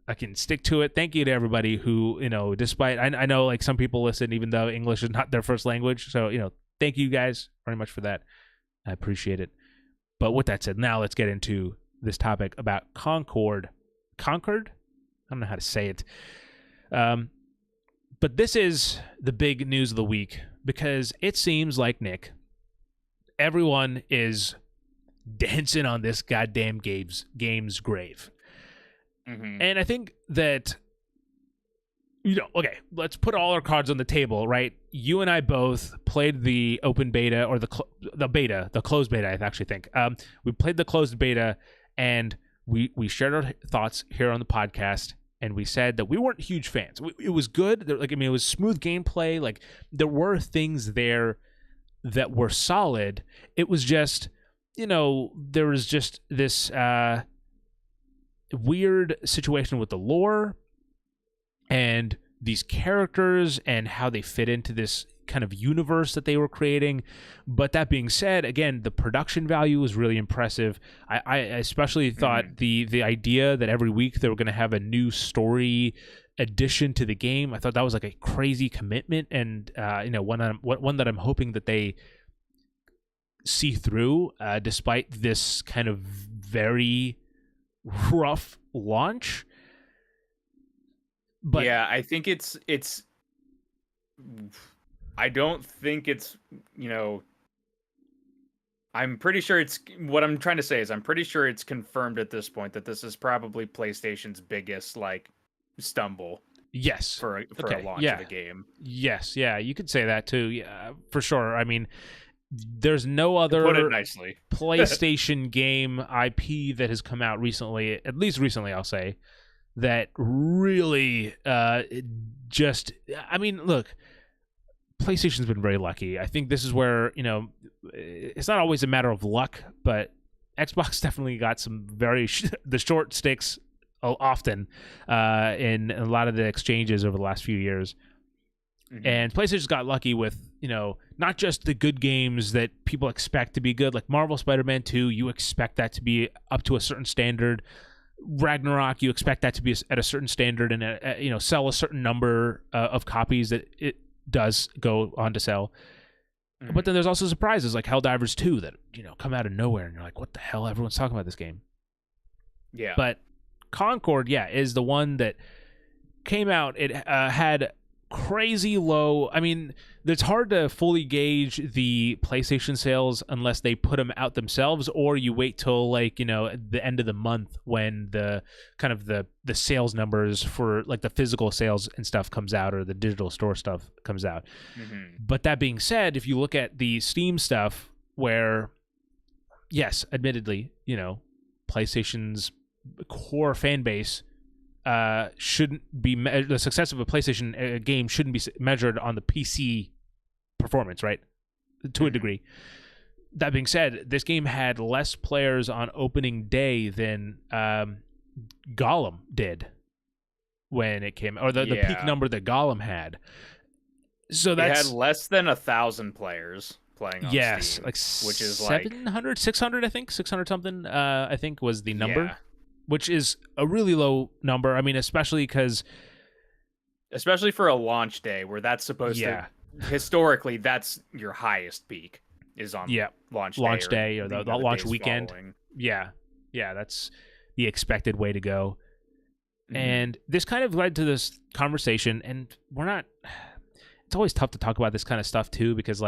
I can stick to it. Thank you to everybody who, despite I know like some people listen even though English is not their first language. So, thank you guys very much for that. I appreciate it. But with that said, now let's get into this topic about Concord. I don't know how to say it. But this is the big news of the week, because it seems like, Nick, everyone is dancing on this goddamn game's grave. Mm-hmm. And I think that, okay, let's put all our cards on the table, right? You and I both played the open beta, or the closed beta, I actually think. We played the closed beta, and we shared our thoughts here on the podcast, and we said that we weren't huge fans. It was good. It was smooth gameplay. Like, there were things there that were solid. It was just, there was just this, weird situation with the lore and these characters and how they fit into this kind of universe that they were creating. But that being said, again, the production value was really impressive. I especially thought the idea that every week they were going to have a new story addition to the game, I thought that was like a crazy commitment, and one that I'm hoping that they see through, despite this kind of very rough launch. But
yeah, I think it's I don't think it's, I'm pretty sure it's, what I'm trying to say is I'm pretty sure it's confirmed at this point that this is probably PlayStation's biggest stumble.
Yes.
For a launch of the game.
Yes, yeah, you could say that too. Yeah, for sure. I mean, there's no other
put it nicely.
PlayStation game IP that has come out recently, at least recently, I'll say, that really look, PlayStation's been very lucky. I think this is where, it's not always a matter of luck, but Xbox definitely got some very the short sticks often in a lot of the exchanges over the last few years. And PlayStation's got lucky with, not just the good games that people expect to be good, like Marvel Spider-Man 2, you expect that to be up to a certain standard. Ragnarok, you expect that to be at a certain standard and sell a certain number of copies that it does go on to sell. But then there's also surprises like Helldivers 2 that come out of nowhere and you're like, what the hell, everyone's talking about this game.
Yeah.
But Concord, is the one that came out. It had crazy low. I mean, it's hard to fully gauge the PlayStation sales unless they put them out themselves, or you wait till the end of the month when the kind of the sales numbers for the physical sales and stuff comes out, or the digital store stuff comes out. But that being said, if you look at the Steam stuff, where yes, admittedly, PlayStation's core fan base shouldn't be the success of a PlayStation game shouldn't be measured on the PC performance, right? To a degree. That being said, this game had less players on opening day than Gollum did when it came, or the peak number that Gollum had. So it had
less than 1,000 players playing on Steam,
which is 700, 600, I think 600 something. I think was the number. Yeah. Which is a really low number. I mean, especially
for a launch day where that's supposed to, historically, that's your highest peak is on launch day
or the launch weekend. Following. Yeah, that's the expected way to go. And this kind of led to this conversation, and it's always tough to talk about this kind of stuff too, because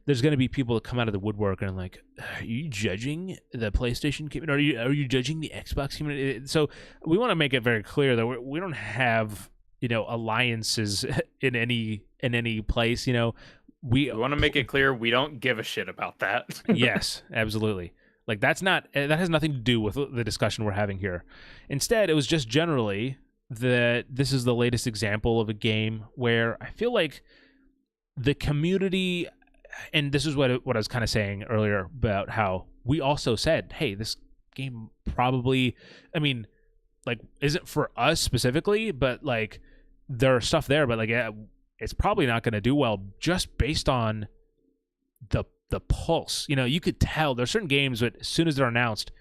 there's going to be people that come out of the woodwork and are you judging the PlayStation community? Are you judging the Xbox community? So we want to make it very clear that we don't have, alliances in any place. We
want to make it clear we don't give a shit about that.
Yes, absolutely. That has nothing to do with the discussion we're having here. Instead, it was just generally that this is the latest example of a game where I feel like the community. And this is what I was kind of saying earlier about how we also said, hey, this game probably, isn't for us specifically, but there are stuff there, but it's probably not going to do well just based on the pulse. You could tell there's certain games that as soon as they're announced,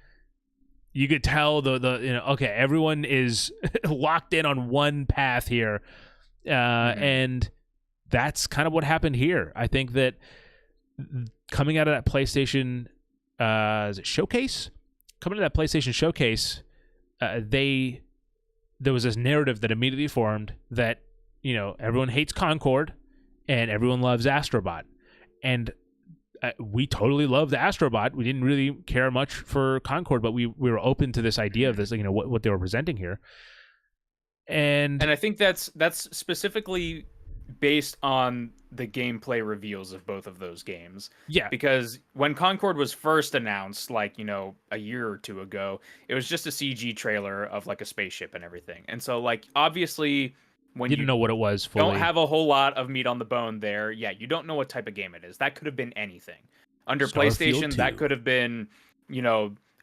you could tell okay, everyone is locked in on one path here. And that's kind of what happened here. I think that coming out of that PlayStation is it Showcase? Coming to that PlayStation Showcase, there was this narrative that immediately formed that, everyone hates Concord and everyone loves Astrobot. And we totally loved Astrobot. We didn't really care much for Concord, but we were open to this idea of this, what they were presenting here. And
I think that's specifically based on the gameplay reveals of both of those games.
Yeah.
Because when Concord was first announced, a year or two ago, it was just a CG trailer of a spaceship and everything. And so obviously when
you didn't know what it was fully.
Don't have a whole lot of meat on the bone there. Yeah, you don't know what type of game it is. That could have been anything. Under PlayStation, that could have been,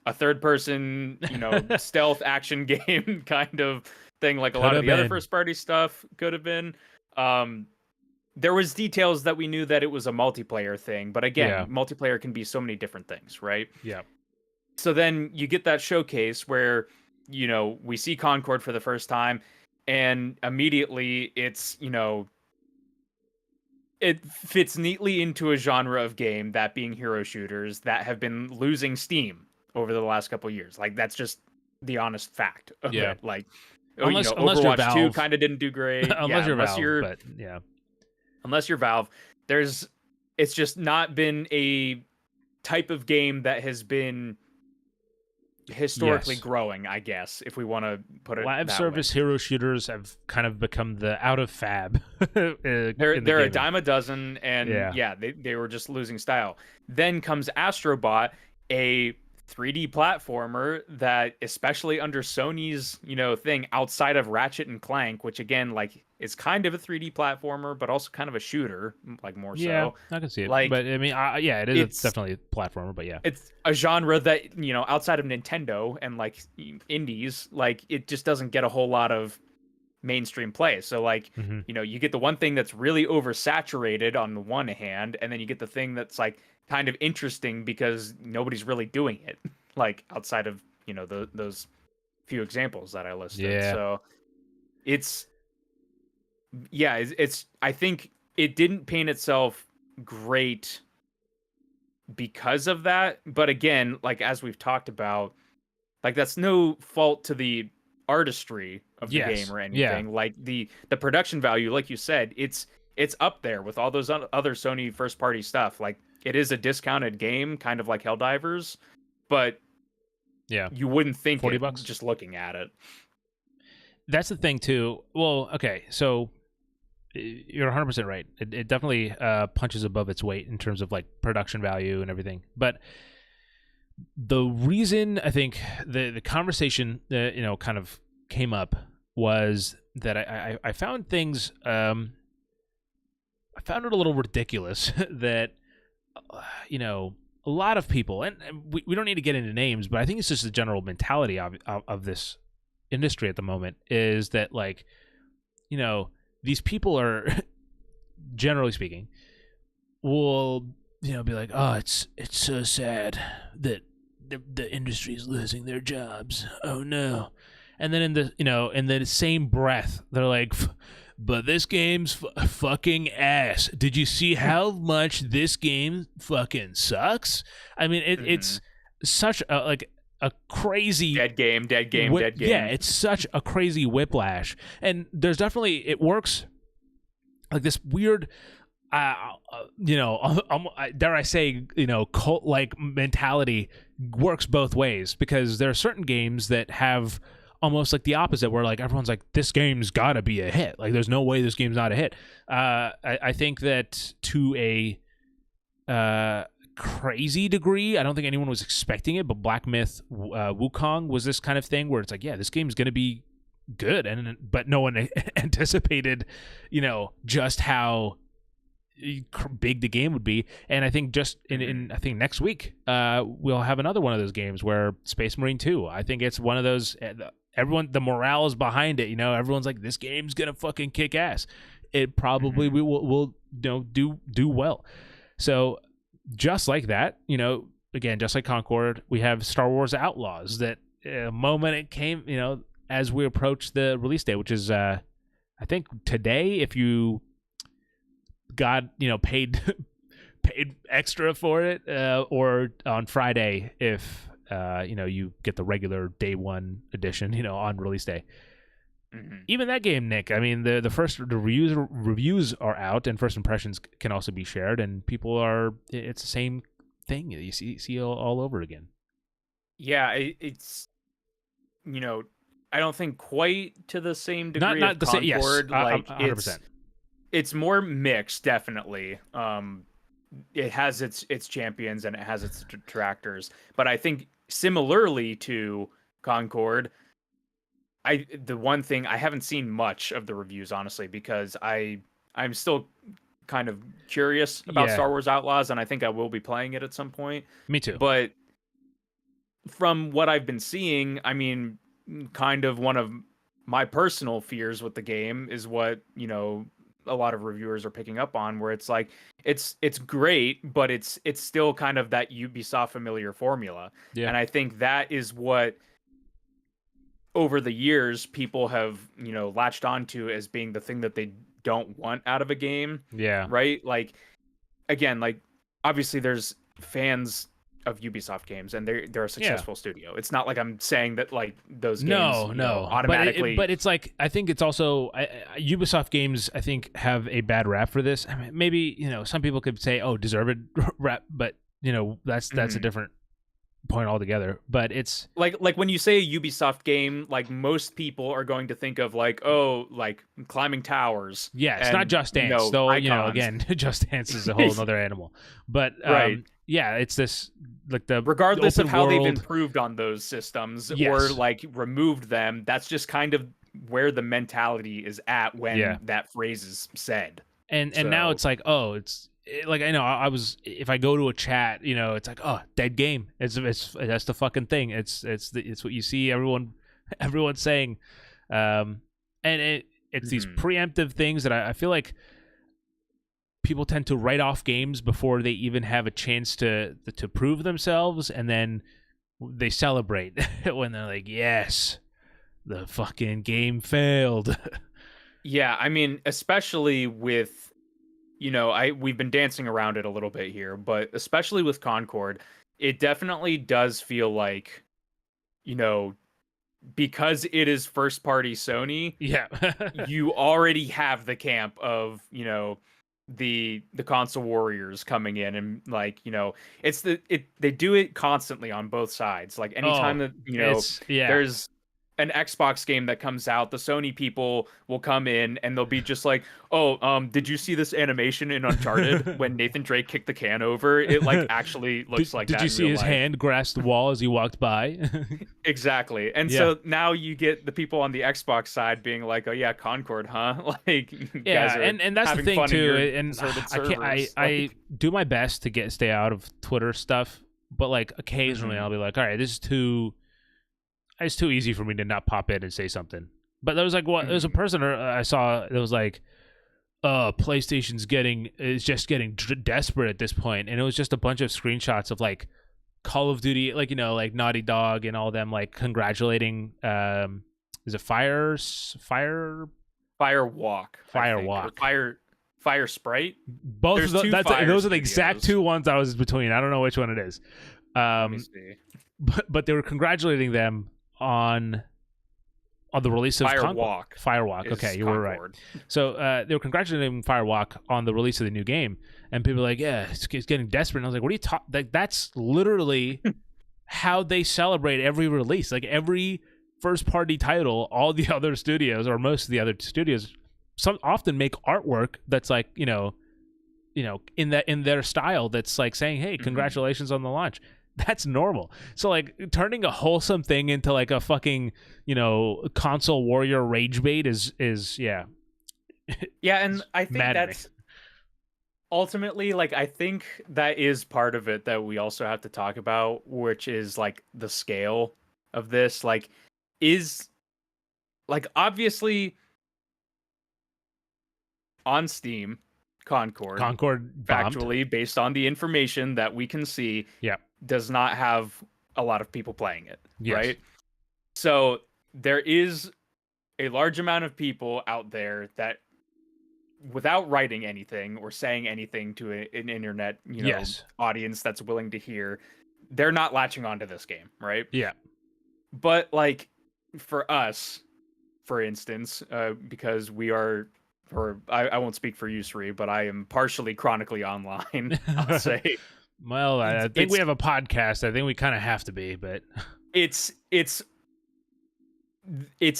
a third person, stealth action game kind of thing, like a lot
Could
of
have
the other
been.
first party stuff could have been. There was details that we knew that it was a multiplayer thing, but
Yeah.
again, multiplayer can be so many different things, right?
Yeah.
So then you get that showcase where, we see Concord for the first time, and immediately it's, it fits neatly into a genre of game, that being hero shooters, that have been losing steam over the last couple of years. Like, that's just the honest fact of
Yeah.
it. Like,
Unless you're
Overwatch 2
Valve.
kind of didn't do great.
Unless you're Valve, but yeah.
Unless you're Valve, it's just not been a type of game that has been historically growing, I guess, if we want to put it
live
that
service
way.
hero shooters have kind of become the out of fab.
They're a dime a dozen, and
yeah,
they were just losing style. Then comes Astrobot, a 3D platformer that, especially under Sony's thing, outside of Ratchet and Clank, which again, like, is kind of a 3D platformer but also kind of a shooter, like, more
yeah,
so.
I can see it.
Like,
but I mean, it is definitely a platformer. But yeah,
it's a genre that, outside of Nintendo and like indies, like, it just doesn't get a whole lot of mainstream play. So like, you get the one thing that's really oversaturated on the one hand, and then you get the thing that's like kind of interesting because nobody's really doing it, like, outside of those few examples that I listed.
Yeah.
So it's I think it didn't paint itself great because of that. But again, like, as we've talked about, like, that's no fault to the artistry of the game or anything. Like, the production value, like you said, it's up there with all those other Sony first party stuff. Like, it is a discounted game, kind of like Helldivers, but you wouldn't think $40 just looking at it.
That's the thing too. Well, okay, so you're 100% right. It definitely punches above its weight in terms of like production value and everything. But the reason I think the conversation kind of came up was that I found things I found it a little ridiculous that a lot of people, and we don't need to get into names, but I think it's just the general mentality of this industry at the moment, is that, like, these people are generally speaking will be like, oh, it's so sad that the industry is losing their jobs, oh no, and then in the same breath they're like, but this game's fucking ass. Did you see how much this game fucking sucks? I mean, it's such a crazy
dead game.
Yeah, it's such a crazy whiplash, and there's definitely, it works like this weird, dare I say, cult-like mentality works both ways, because there are certain games that have almost like the opposite, where like everyone's like, this game's gotta be a hit, like there's no way this game's not a hit. I think that to a crazy degree, I don't think anyone was expecting it, but Black Myth Wukong was this kind of thing where it's like, yeah, this game's gonna be good, but no one anticipated just how big the game would be. And I think just in I think next week we'll have another one of those games where Space Marine 2, I think it's one of those, everyone, the morale is behind it, everyone's like, this game's gonna fucking kick ass. It probably will do well. So just like that, again, just like Concord, we have Star Wars Outlaws, that moment it came, as we approach the release date, which is I think today, if you got paid extra for it, or on Friday if you get the regular day one edition on release day. Even that game, Nick, I mean, the reviews are out, and first impressions can also be shared, and it's the same thing you see all over again.
Yeah, it's I don't think quite to the same degree
not
of
the
Concord.
Same, yes,
like
100%.
It's more mixed, definitely. It has its champions and it has its detractors, but I think similarly to Concord, the one thing, I haven't seen much of the reviews, honestly, because I'm still kind of curious about Star Wars Outlaws, and I think I will be playing it at some point.
Me too.
But from what I've been seeing, I mean, kind of one of my personal fears with the game is what, a lot of reviewers are picking up on, where it's like it's great, but it's still kind of that Ubisoft familiar formula.
Yeah.
And I think that is what over the years people have, latched onto as being the thing that they don't want out of a game.
Yeah.
Right? Like, again, like, obviously there's fans of Ubisoft games, and they're a successful studio. It's not like I'm saying that like those games automatically.
But it's like, I think it's also Ubisoft games, I think, have a bad rap for this. I mean, maybe some people could say, oh, deserved rap, but that's a different point altogether. But it's
like when you say a Ubisoft game, like most people are going to think of like, oh, like climbing towers.
Yeah, it's not Just Dance, though.
Icons.
Again, Just Dance is a whole other animal. But
right.
Yeah, it's this like
regardless of how
world...
they've improved on those systems or like removed them, that's just kind of where the mentality is at when that phrase is said.
And now it's like, oh, it's like, I know I was, if I go to a chat, it's like, oh, dead game. It's that's the fucking thing. It's what you see everyone saying, and it's these preemptive things that I feel like people tend to write off games before they even have a chance to prove themselves, and then they celebrate when they're like, yes, the fucking game failed.
Yeah, I mean, especially with, we've been dancing around it a little bit here, but especially with Concord, it definitely does feel like, because it is first party Sony, you already have the camp of, the console warriors coming in, and like, they do it constantly on both sides. Like anytime that there's an Xbox game that comes out, the Sony people will come in and they'll be just like, oh, did you see this animation in Uncharted when Nathan Drake kicked the can over? It like actually looks like that.
Did you see his hand grasp the wall as he walked by?
Exactly. And so now you get the people on the Xbox side being like, oh yeah, Concord, huh? Like, guys are
and that's the thing too. And I do my best to stay out of Twitter stuff, but like occasionally I'll be like, all right, it's too easy for me to not pop in and say something. But there was like, there was a person I saw that was like, PlayStation's is just getting desperate at this point, and it was just a bunch of screenshots of like Call of Duty, like like Naughty Dog and all them like congratulating. Is it Firewalk?
Fire Sprite.
Both of those. Those are the exact two ones I was between. I don't know which one it is.
Let me see.
But they were congratulating them on the release of Firewalk. Okay, you were right. So they were congratulating Firewalk on the release of the new game, and people were like, "Yeah, it's getting desperate." And I was like, "What are you talking? Like, that's literally how they celebrate every release. Like every first-party title, all the other studios or most of the other studios, often make artwork that's like in their style. That's like saying, "Hey, congratulations on the launch." That's normal. So like turning a wholesome thing into like a fucking, console warrior rage bait is yeah.
Yeah, and I think that's ultimately, like, I think that is part of it that we also have to talk about, which is like the scale of this. Like, is like obviously on Steam, Concord factually based on the information that we can see, does not have a lot of people playing it, right? So there is a large amount of people out there that, without writing anything or saying anything to an internet, audience that's willing to hear, they're not latching onto this game, right?
Yeah.
But like for us, for instance, because we are, or I won't speak for you, Sri, but I am partially chronically online, I'll say.
Well, I think we have a podcast. I think we kind of have to be, but
it's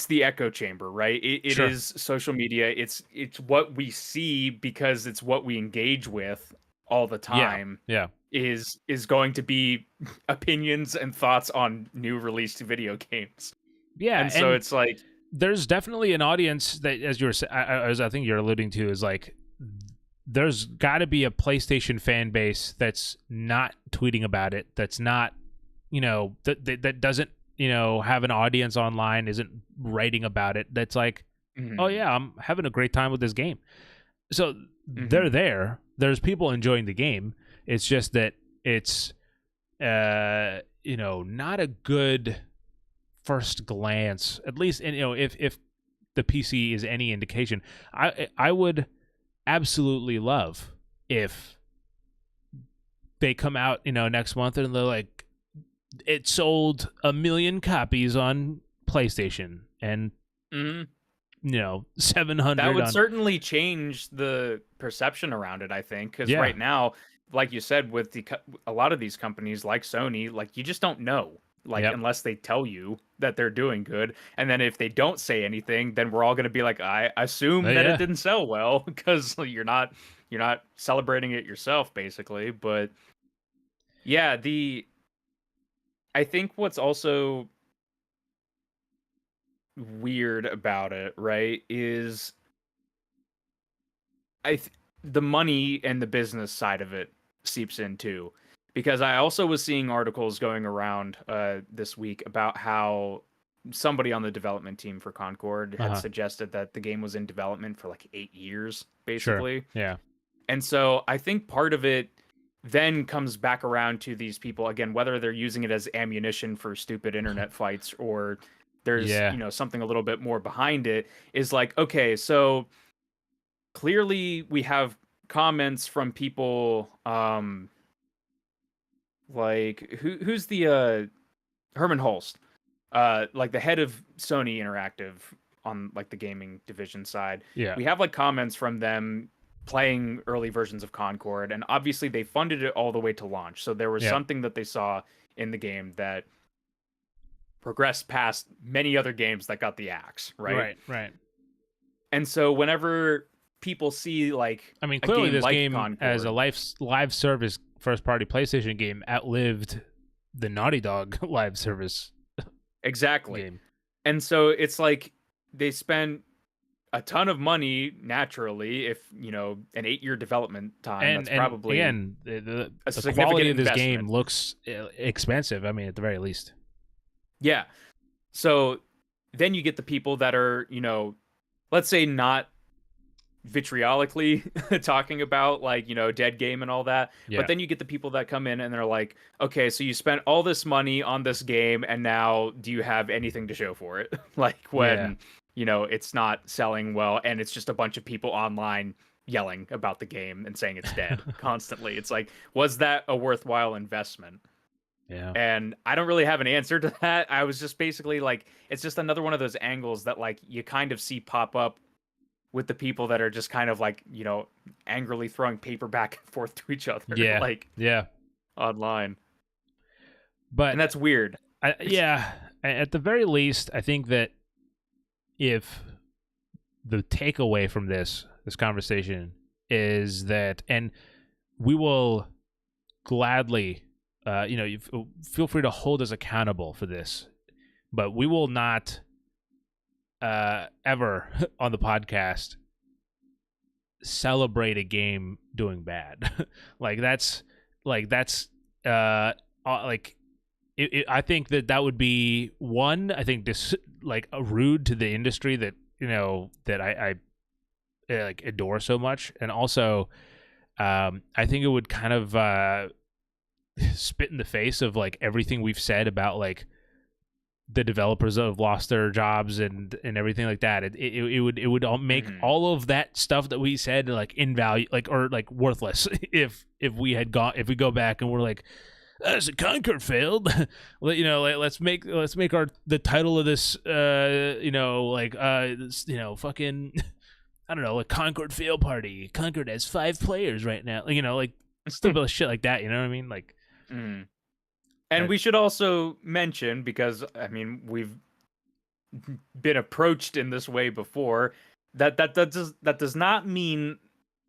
the echo chamber, right? It is social media. It's what we see because it's what we engage with all the time.
Yeah.
Is going to be opinions and thoughts on new released video games.
Yeah,
and so it's like
there's definitely an audience that, as I think you're alluding to, is like, there's got to be a PlayStation fan base that's not tweeting about it, that's not that doesn't have an audience online, isn't writing about it, that's like, oh
Mhm.
yeah, I'm having a great time with this game. So they're
Mhm.
there. There's people enjoying the game. It's just that it's not a good first glance. At least, and if the PC is any indication, I would absolutely love if they come out next month and they're like, it sold 1 million copies on PlayStation and
Mhm.
700
That would
on.
certainly change the perception around it, I think, because
Yeah.
right now, like you said, with a lot of these companies like Sony, like you just don't know, like
Yep.
unless they tell you that they're doing good, and then if they don't say anything, then we're all going to be like, I assume that it
Yeah.
didn't sell well because you're not celebrating it yourself, basically. But yeah, the I think what's also weird about it, right, is I th- the money and the business side of it seeps in too, because I also was seeing articles going around this week about how somebody on the development team for Concord had
Uh-huh.
suggested that the game was in development for like 8 years,
Sure.
basically.
Yeah.
And so I think part of it then comes back around to these people again, whether they're using it as ammunition for stupid internet fights or there's
Yeah.
something a little bit more behind it, is like, okay, so clearly we have comments from people like who's the Herman Holst, like the head of Sony Interactive on like the gaming division side.
Yeah.
We have like comments from them playing early versions of Concord, and obviously they funded it all the way to launch, so there was
Yeah.
something that they saw in the game that progressed past many other games that got the axe, right?
Right. Right.
And so whenever people see like
I mean,
a
clearly
game
this
like
game as a
Concord.
live service first party PlayStation game outlived the Naughty Dog live service
Exactly.
game.
And so it's like they spend a ton of money naturally. If, an 8-year development time,
And
that's probably
again,
a
the quality
significant
of this game
investment.
looks expensive. I mean, at the very least.
Yeah. So then you get the people that are, let's say not vitriolically talking about like, dead game and all that, but
Yeah.
then you get the people that come in and they're like, okay, so you spent all this money on this game and now do you have anything to show for it? Like
Yeah.
when it's not selling well and it's just a bunch of people online yelling about the game and saying it's dead constantly. It's like, was that a worthwhile investment?
Yeah.
And I don't really have an answer to that. I was just basically like, it's just another one of those angles that like you kind of see pop up with the people that are just kind of like, angrily throwing paper back and forth to each other,
Yeah.
like
Yeah.
online. And
But
that's weird.
yeah, at the very least, I think that if the takeaway from this conversation is that, and we will gladly, feel free to hold us accountable for this, but we will not ever on the podcast celebrate a game doing bad. like that's like I think that would be one. I think this like rude to the industry that that I like adore so much, and also I think it would kind of spit in the face of like everything we've said about like the developers that have lost their jobs and everything like that. It would all make
Mhm.
all of that stuff that we said like invalue, like, or like worthless if we go back and we're like, as Conquer failed. Let's make our the title of this fucking I don't know, like Concord fail party. Concord has 5 players right now. Like stupid shit like that. You know what I mean? Like,
Mhm. And we should also mention, because I mean we've been approached in this way before, that does not mean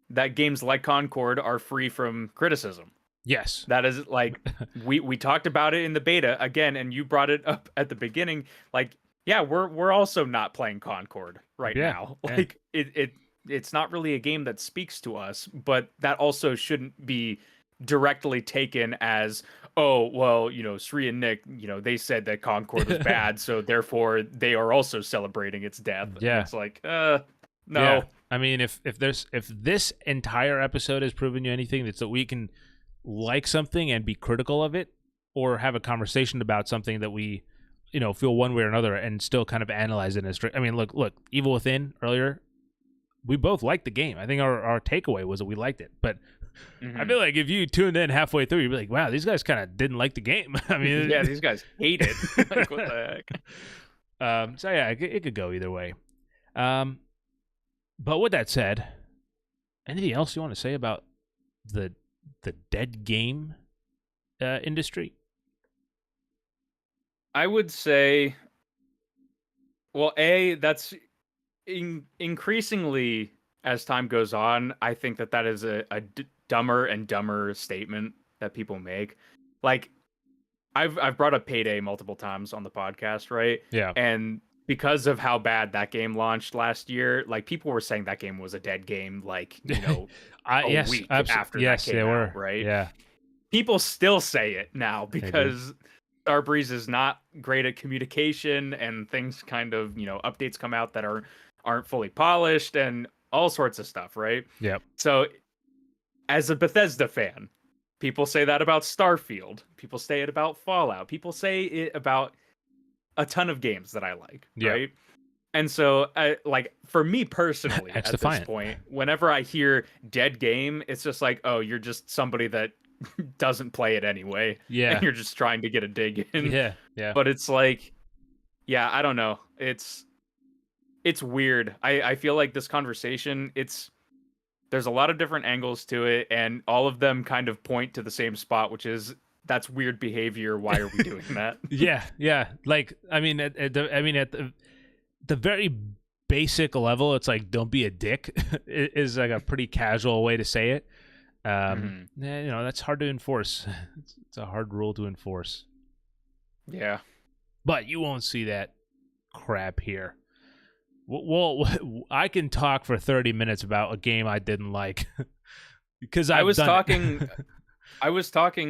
that games like Concord are free from criticism.
yes,
That is like, we talked about it in the beta again, and you brought it up at the beginning. Like, yeah, we're also not playing Concord right
yeah,
now.
yeah,
Like it's not really a game that speaks to us, but that also shouldn't be directly taken as, oh, well, Sri and Nick, they said that Concord was bad, so therefore they are also celebrating its death. And
Yeah.
it's like,
Yeah.
no.
I mean, if this entire episode has proven you anything, it's that we can like something and be critical of it, or have a conversation about something that we, feel one way or another, and still kind of analyze it as. I mean, look, Evil Within earlier, we both liked the game. I think our takeaway was that we liked it, but I feel like if you tuned in halfway through, you'd be like, wow, these guys kind of didn't like the game. I mean,
yeah, these guys hate it. Like, what the heck?
So yeah, it could go either way. But with that said, anything else you want to say about the dead game industry?
I would say, well, that's increasingly as time goes on. I think that is a dumber and dumber statement that people make. Like, I've brought up Payday multiple times on the podcast, right?
Yeah.
And because of how bad that game launched last year, like, people were saying that game was a dead game, like, a week after that came out, right?
Yeah.
People still say it now because Starbreeze is not great at communication, and things kind of, updates come out that aren't fully polished and all sorts of stuff, right?
Yep.
So as a Bethesda fan, people say that about Starfield. People say it about Fallout. People say it about a ton of games that I like, right? And so, for me personally, at this point, whenever I hear dead game, it's just like, oh, you're just somebody that doesn't play it anyway.
Yeah.
And you're just trying to get a dig in.
Yeah. Yeah.
But it's like, yeah, I don't know. It's weird. I feel like this conversation, there's a lot of different angles to it, and all of them kind of point to the same spot, which is, that's weird behavior. Why are we doing that?
Yeah. Like, I mean, at the very basic level, it's like, don't be a dick is like a pretty casual way to say it. That's hard to enforce. It's a hard rule to enforce.
Yeah.
But you won't see that crap here. Well, I can talk for 30 minutes about a game I didn't like because I was talking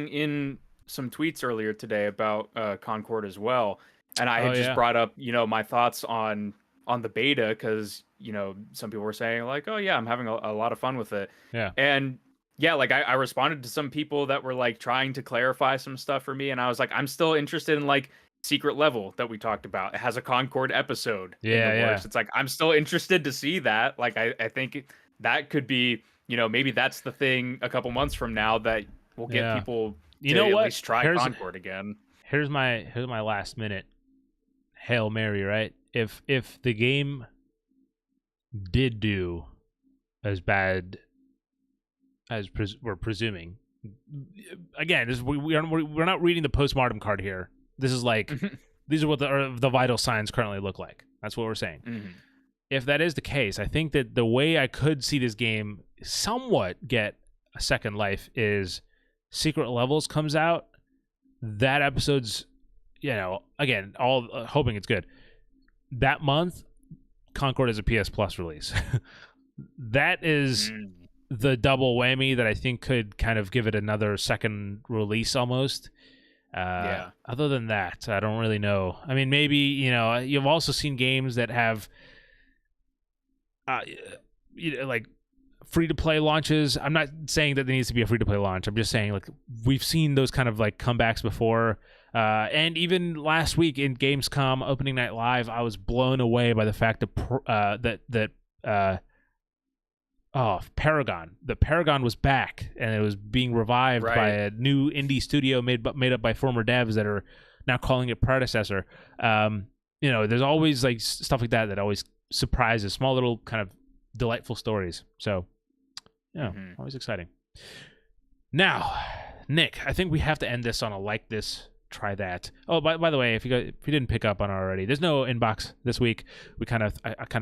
in some tweets earlier today about Concord as well, and I had just brought up my thoughts on the beta, because some people were saying like, oh yeah, I'm having a lot of fun with it.
Yeah.
And yeah, like I responded to some people that were like trying to clarify some stuff for me, and I was like, I'm still interested in like Secret Level that we talked about. It has a Concord episode in the works. It's like, I'm still interested to see that. Like, I think that could be, maybe that's the thing a couple months from now that will get people to at least try Concord again.
Here's my last minute Hail Mary, right? If the game did do as bad as we're presuming, again, we're not reading the postmortem card here. This is like, these are what the vital signs currently look like. That's what we're saying.
Mm-hmm.
If that is the case, I think that the way I could see this game somewhat get a second life is Secret Levels comes out. That episode's, again, all hoping it's good. That month, Concord is a PS Plus release. That is the double whammy that I think could kind of give it another second release almost. Other than that, I don't really know. I mean, maybe, you've also seen games that have like free-to-play launches. I'm not saying that there needs to be a free-to-play launch. I'm just saying, like, we've seen those kind of like comebacks before. And even last week in Gamescom Opening Night Live, I was blown away by the fact that Paragon. The Paragon was back, and it was being revived by a new indie studio made up by former devs that are now calling it predecessor. There's always like stuff like that always surprises, small little kind of delightful stories. So, always exciting. Now, Nick, I think we have to end this on a like this, try that. Oh, by the way, if you didn't pick up on it already, there's no inbox this week. I kind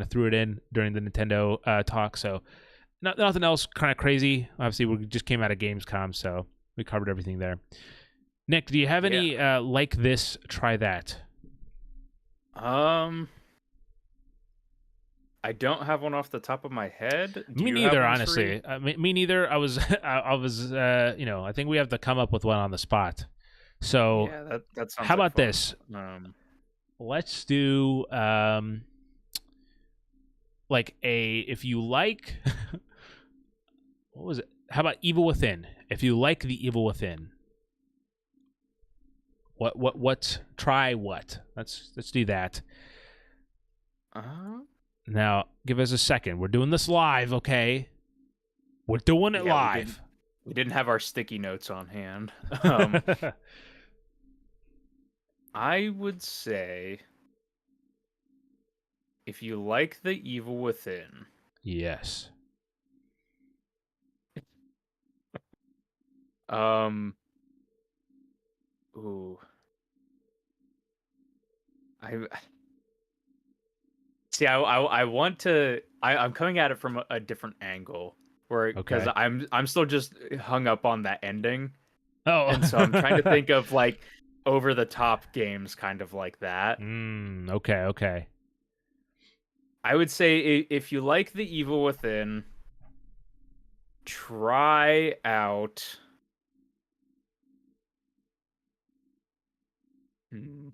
of threw it in during the Nintendo talk, so. Nothing else kind of crazy. Obviously, we just came out of Gamescom, so we covered everything there. Nick, do you have any like this, try that?
I don't have one off the top of my head.
Me neither, honestly. Me neither. I was, I think we have to come up with one on the spot. So
Yeah, that sounds
how
like
about
fun.
this? Let's do like a if you like what was it? How about Evil Within? If you like the Evil Within, what try what? Let's do that.
Uh,
Now, give us a second. We're doing this live, okay? We're doing it
yeah,
live.
we didn't have our sticky notes on hand. Um, I would say if you like the Evil Within,
Yes.
um, ooh, I see. I want to. I'm coming at it from a different angle, where because
Okay.
I'm still just hung up on that ending,
Oh.
and so I'm trying to think of like over the top games, kind of like that.
Okay, okay.
I would say if you like the Evil Within, try out. Hmm.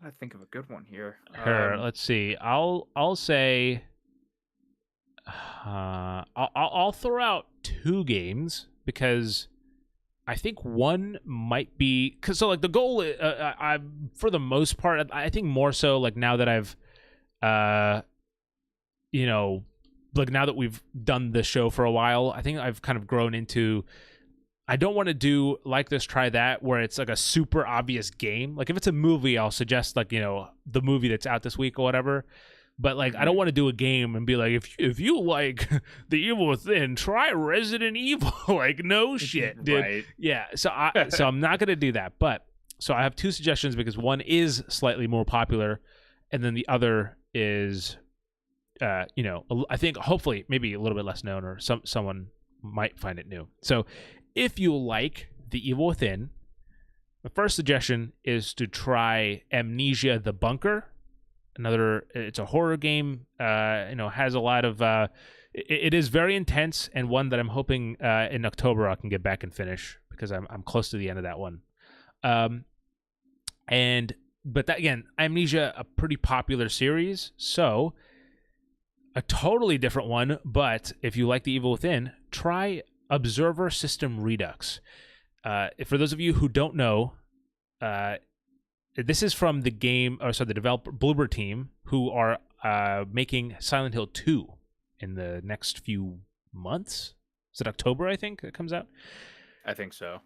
I think of a good one here.
Here, let's see. I'll say I'll throw out two games because I think one might be because so like the goal I for the most part I think more so like now that I've uh you know like now that we've done the show for a while I think I've kind of grown into I don't want to do like this try that where it's like a super obvious game like if it's a movie I'll suggest like the movie that's out this week or whatever. But like, I don't want to do a game and be like, if you like The Evil Within, try Resident Evil. Like, no shit, dude.
Right.
Yeah. So I'm not gonna do that. But so I have two suggestions because one is slightly more popular, and then the other is, I think hopefully maybe a little bit less known or someone might find it new. So if you like The Evil Within, the first suggestion is to try Amnesia: The Bunker. It's a horror game. Has a lot of. It is very intense and one that I'm hoping in October I can get back and finish because I'm close to the end of that one. But that again, Amnesia, a pretty popular series, so a totally different one. But if you like The Evil Within, try Observer System Redux. For those of you who don't know, this is from the developer Bloober team, who are making Silent Hill 2 in the next few months. Is it October, I think, it comes out?
I think so.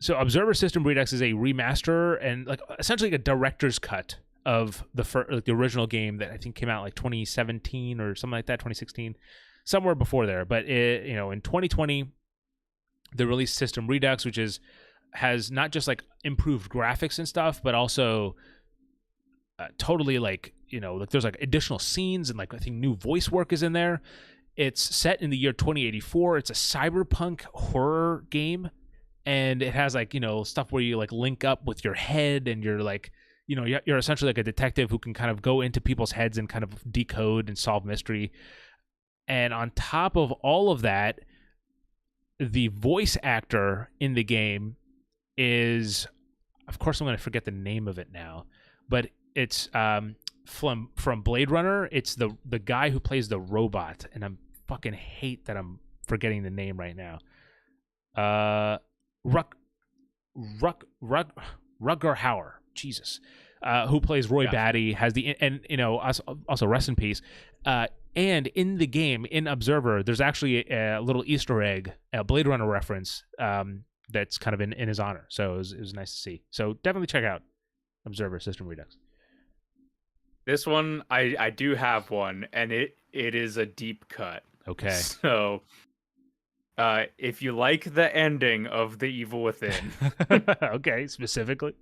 So Observer System Redux is a remaster and like essentially like a director's cut of the original game that I think came out like 2017 or something like that, 2016, somewhere before there. But in 2020, they released System Redux, which has not just like improved graphics and stuff, but also totally like there's like additional scenes and like I think new voice work is in there. It's set in the year 2084. It's a cyberpunk horror game, and it has like stuff where you like link up with your head and you're like you're essentially like a detective who can kind of go into people's heads and kind of decode and solve mystery. And on top of all of that, the voice actor in the game is, of course, I'm going to forget the name of it now, but it's from Blade Runner. It's the guy who plays the robot, and I'm fucking hate that I'm forgetting the name right now. Rutger Hauer, Jesus, who plays Roy Batty, has also rest in peace. And in the game, in Observer, there's actually a little Easter egg, a Blade Runner reference. That's kind of in his honor. So it was nice to see. So definitely check out Observer System Redux.
This one, I do have one, and it is a deep cut.
Okay.
So, if you like the ending of The Evil Within,
okay, specifically,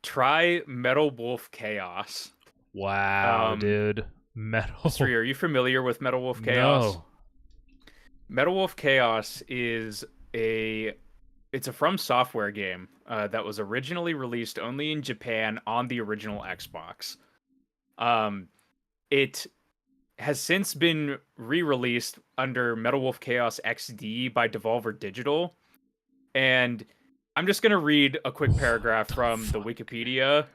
try Metal Wolf Chaos.
Wow, dude, Metal.
3, are you familiar with Metal Wolf Chaos?
No.
Metal Wolf Chaos is it's a From Software game that was originally released only in Japan on the original Xbox. It has since been re-released under Metal Wolf Chaos XD by Devolver Digital. And I'm just going to read a quick paragraph from the Wikipedia,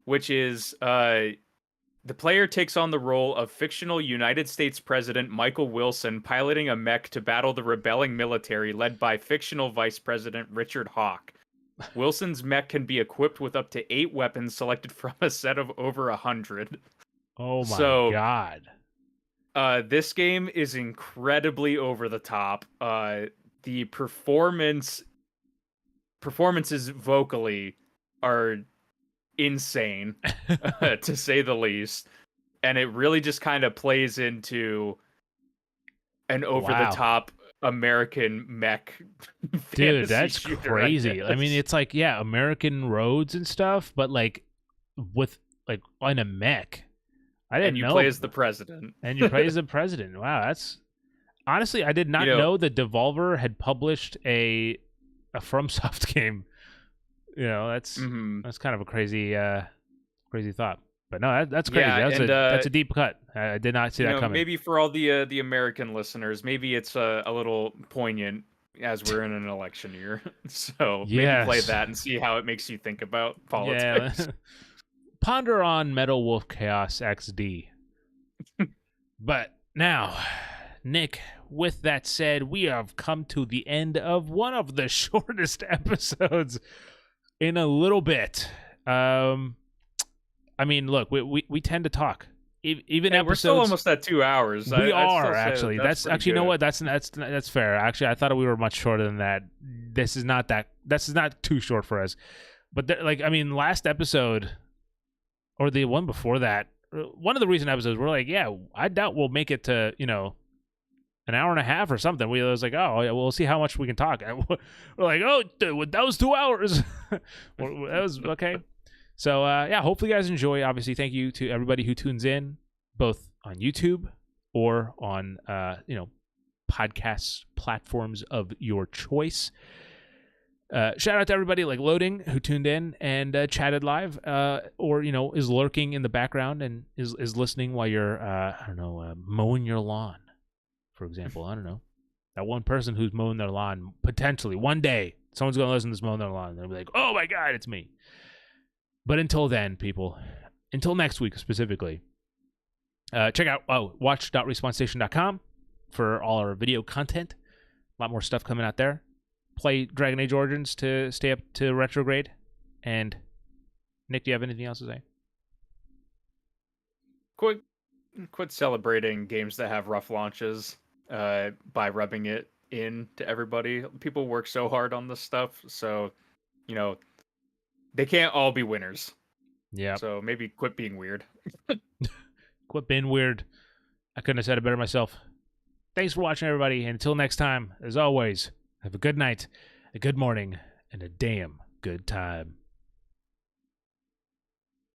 which is the player takes on the role of fictional United States President Michael Wilson piloting a mech to battle the rebelling military led by fictional Vice President Richard Hawke. Wilson's mech can be equipped with up to 8 weapons selected from a set of over 100.
Oh my god.
This game is incredibly over the top. The performances vocally are insane, to say the least. And it really just kind of plays into an over-the-top American mech.
Dude, that's crazy. I mean, it's like, yeah, American roads and stuff, but like with like on a mech. I didn't know.
And you play as the president.
And you play as the president. Wow, that's honestly, I did not know that Devolver had published a FromSoft game. You know, that's kind of a crazy thought. But no, that's crazy.
Yeah,
that's a deep cut. I did not see that coming.
Maybe for all the American listeners, maybe it's a little poignant as we're in an election year. So maybe play that and see how it makes you think about politics.
Yeah. Ponder on Metal Wolf Chaos XD. But now, Nick, with that said, we have come to the end of one of the shortest episodes in a little bit. I mean, look, we tend to talk. Even episodes,
we're still almost at 2 hours.
We are actually. That's actually, you know what? That's fair. Actually, I thought we were much shorter than that. This is not too short for us. But last episode, or the one before that, one of the recent episodes, we're like, yeah, I doubt we'll make it to, an hour and a half or something. We was like, oh, yeah, we'll see how much we can talk. And we're like, oh, dude, that was 2 hours. That was okay. So, hopefully you guys enjoy. Obviously, thank you to everybody who tunes in, both on YouTube or on, podcast platforms of your choice. Shout out to everybody like Loading who tuned in and chatted live, or is lurking in the background and is listening while you're mowing your lawn, for example. I don't know, that one person who's mowing their lawn, potentially one day someone's gonna listen to this mowing their lawn and they'll be like, oh my god, it's me. But until then, people, until next week specifically, check out watch.respawnstation.com for all our video content. A lot more stuff coming out there. Play Dragon Age Origins to stay up to retrograde. And Nick, do you have anything else to say?
Quit celebrating games that have rough launches by rubbing it in to everybody. People work so hard on this stuff, so they can't all be winners.
Yeah.
So maybe quit being weird.
Quit being weird. I couldn't have said it better myself. Thanks for watching, everybody. And until next time, as always, have a good night, a good morning, and a damn good time.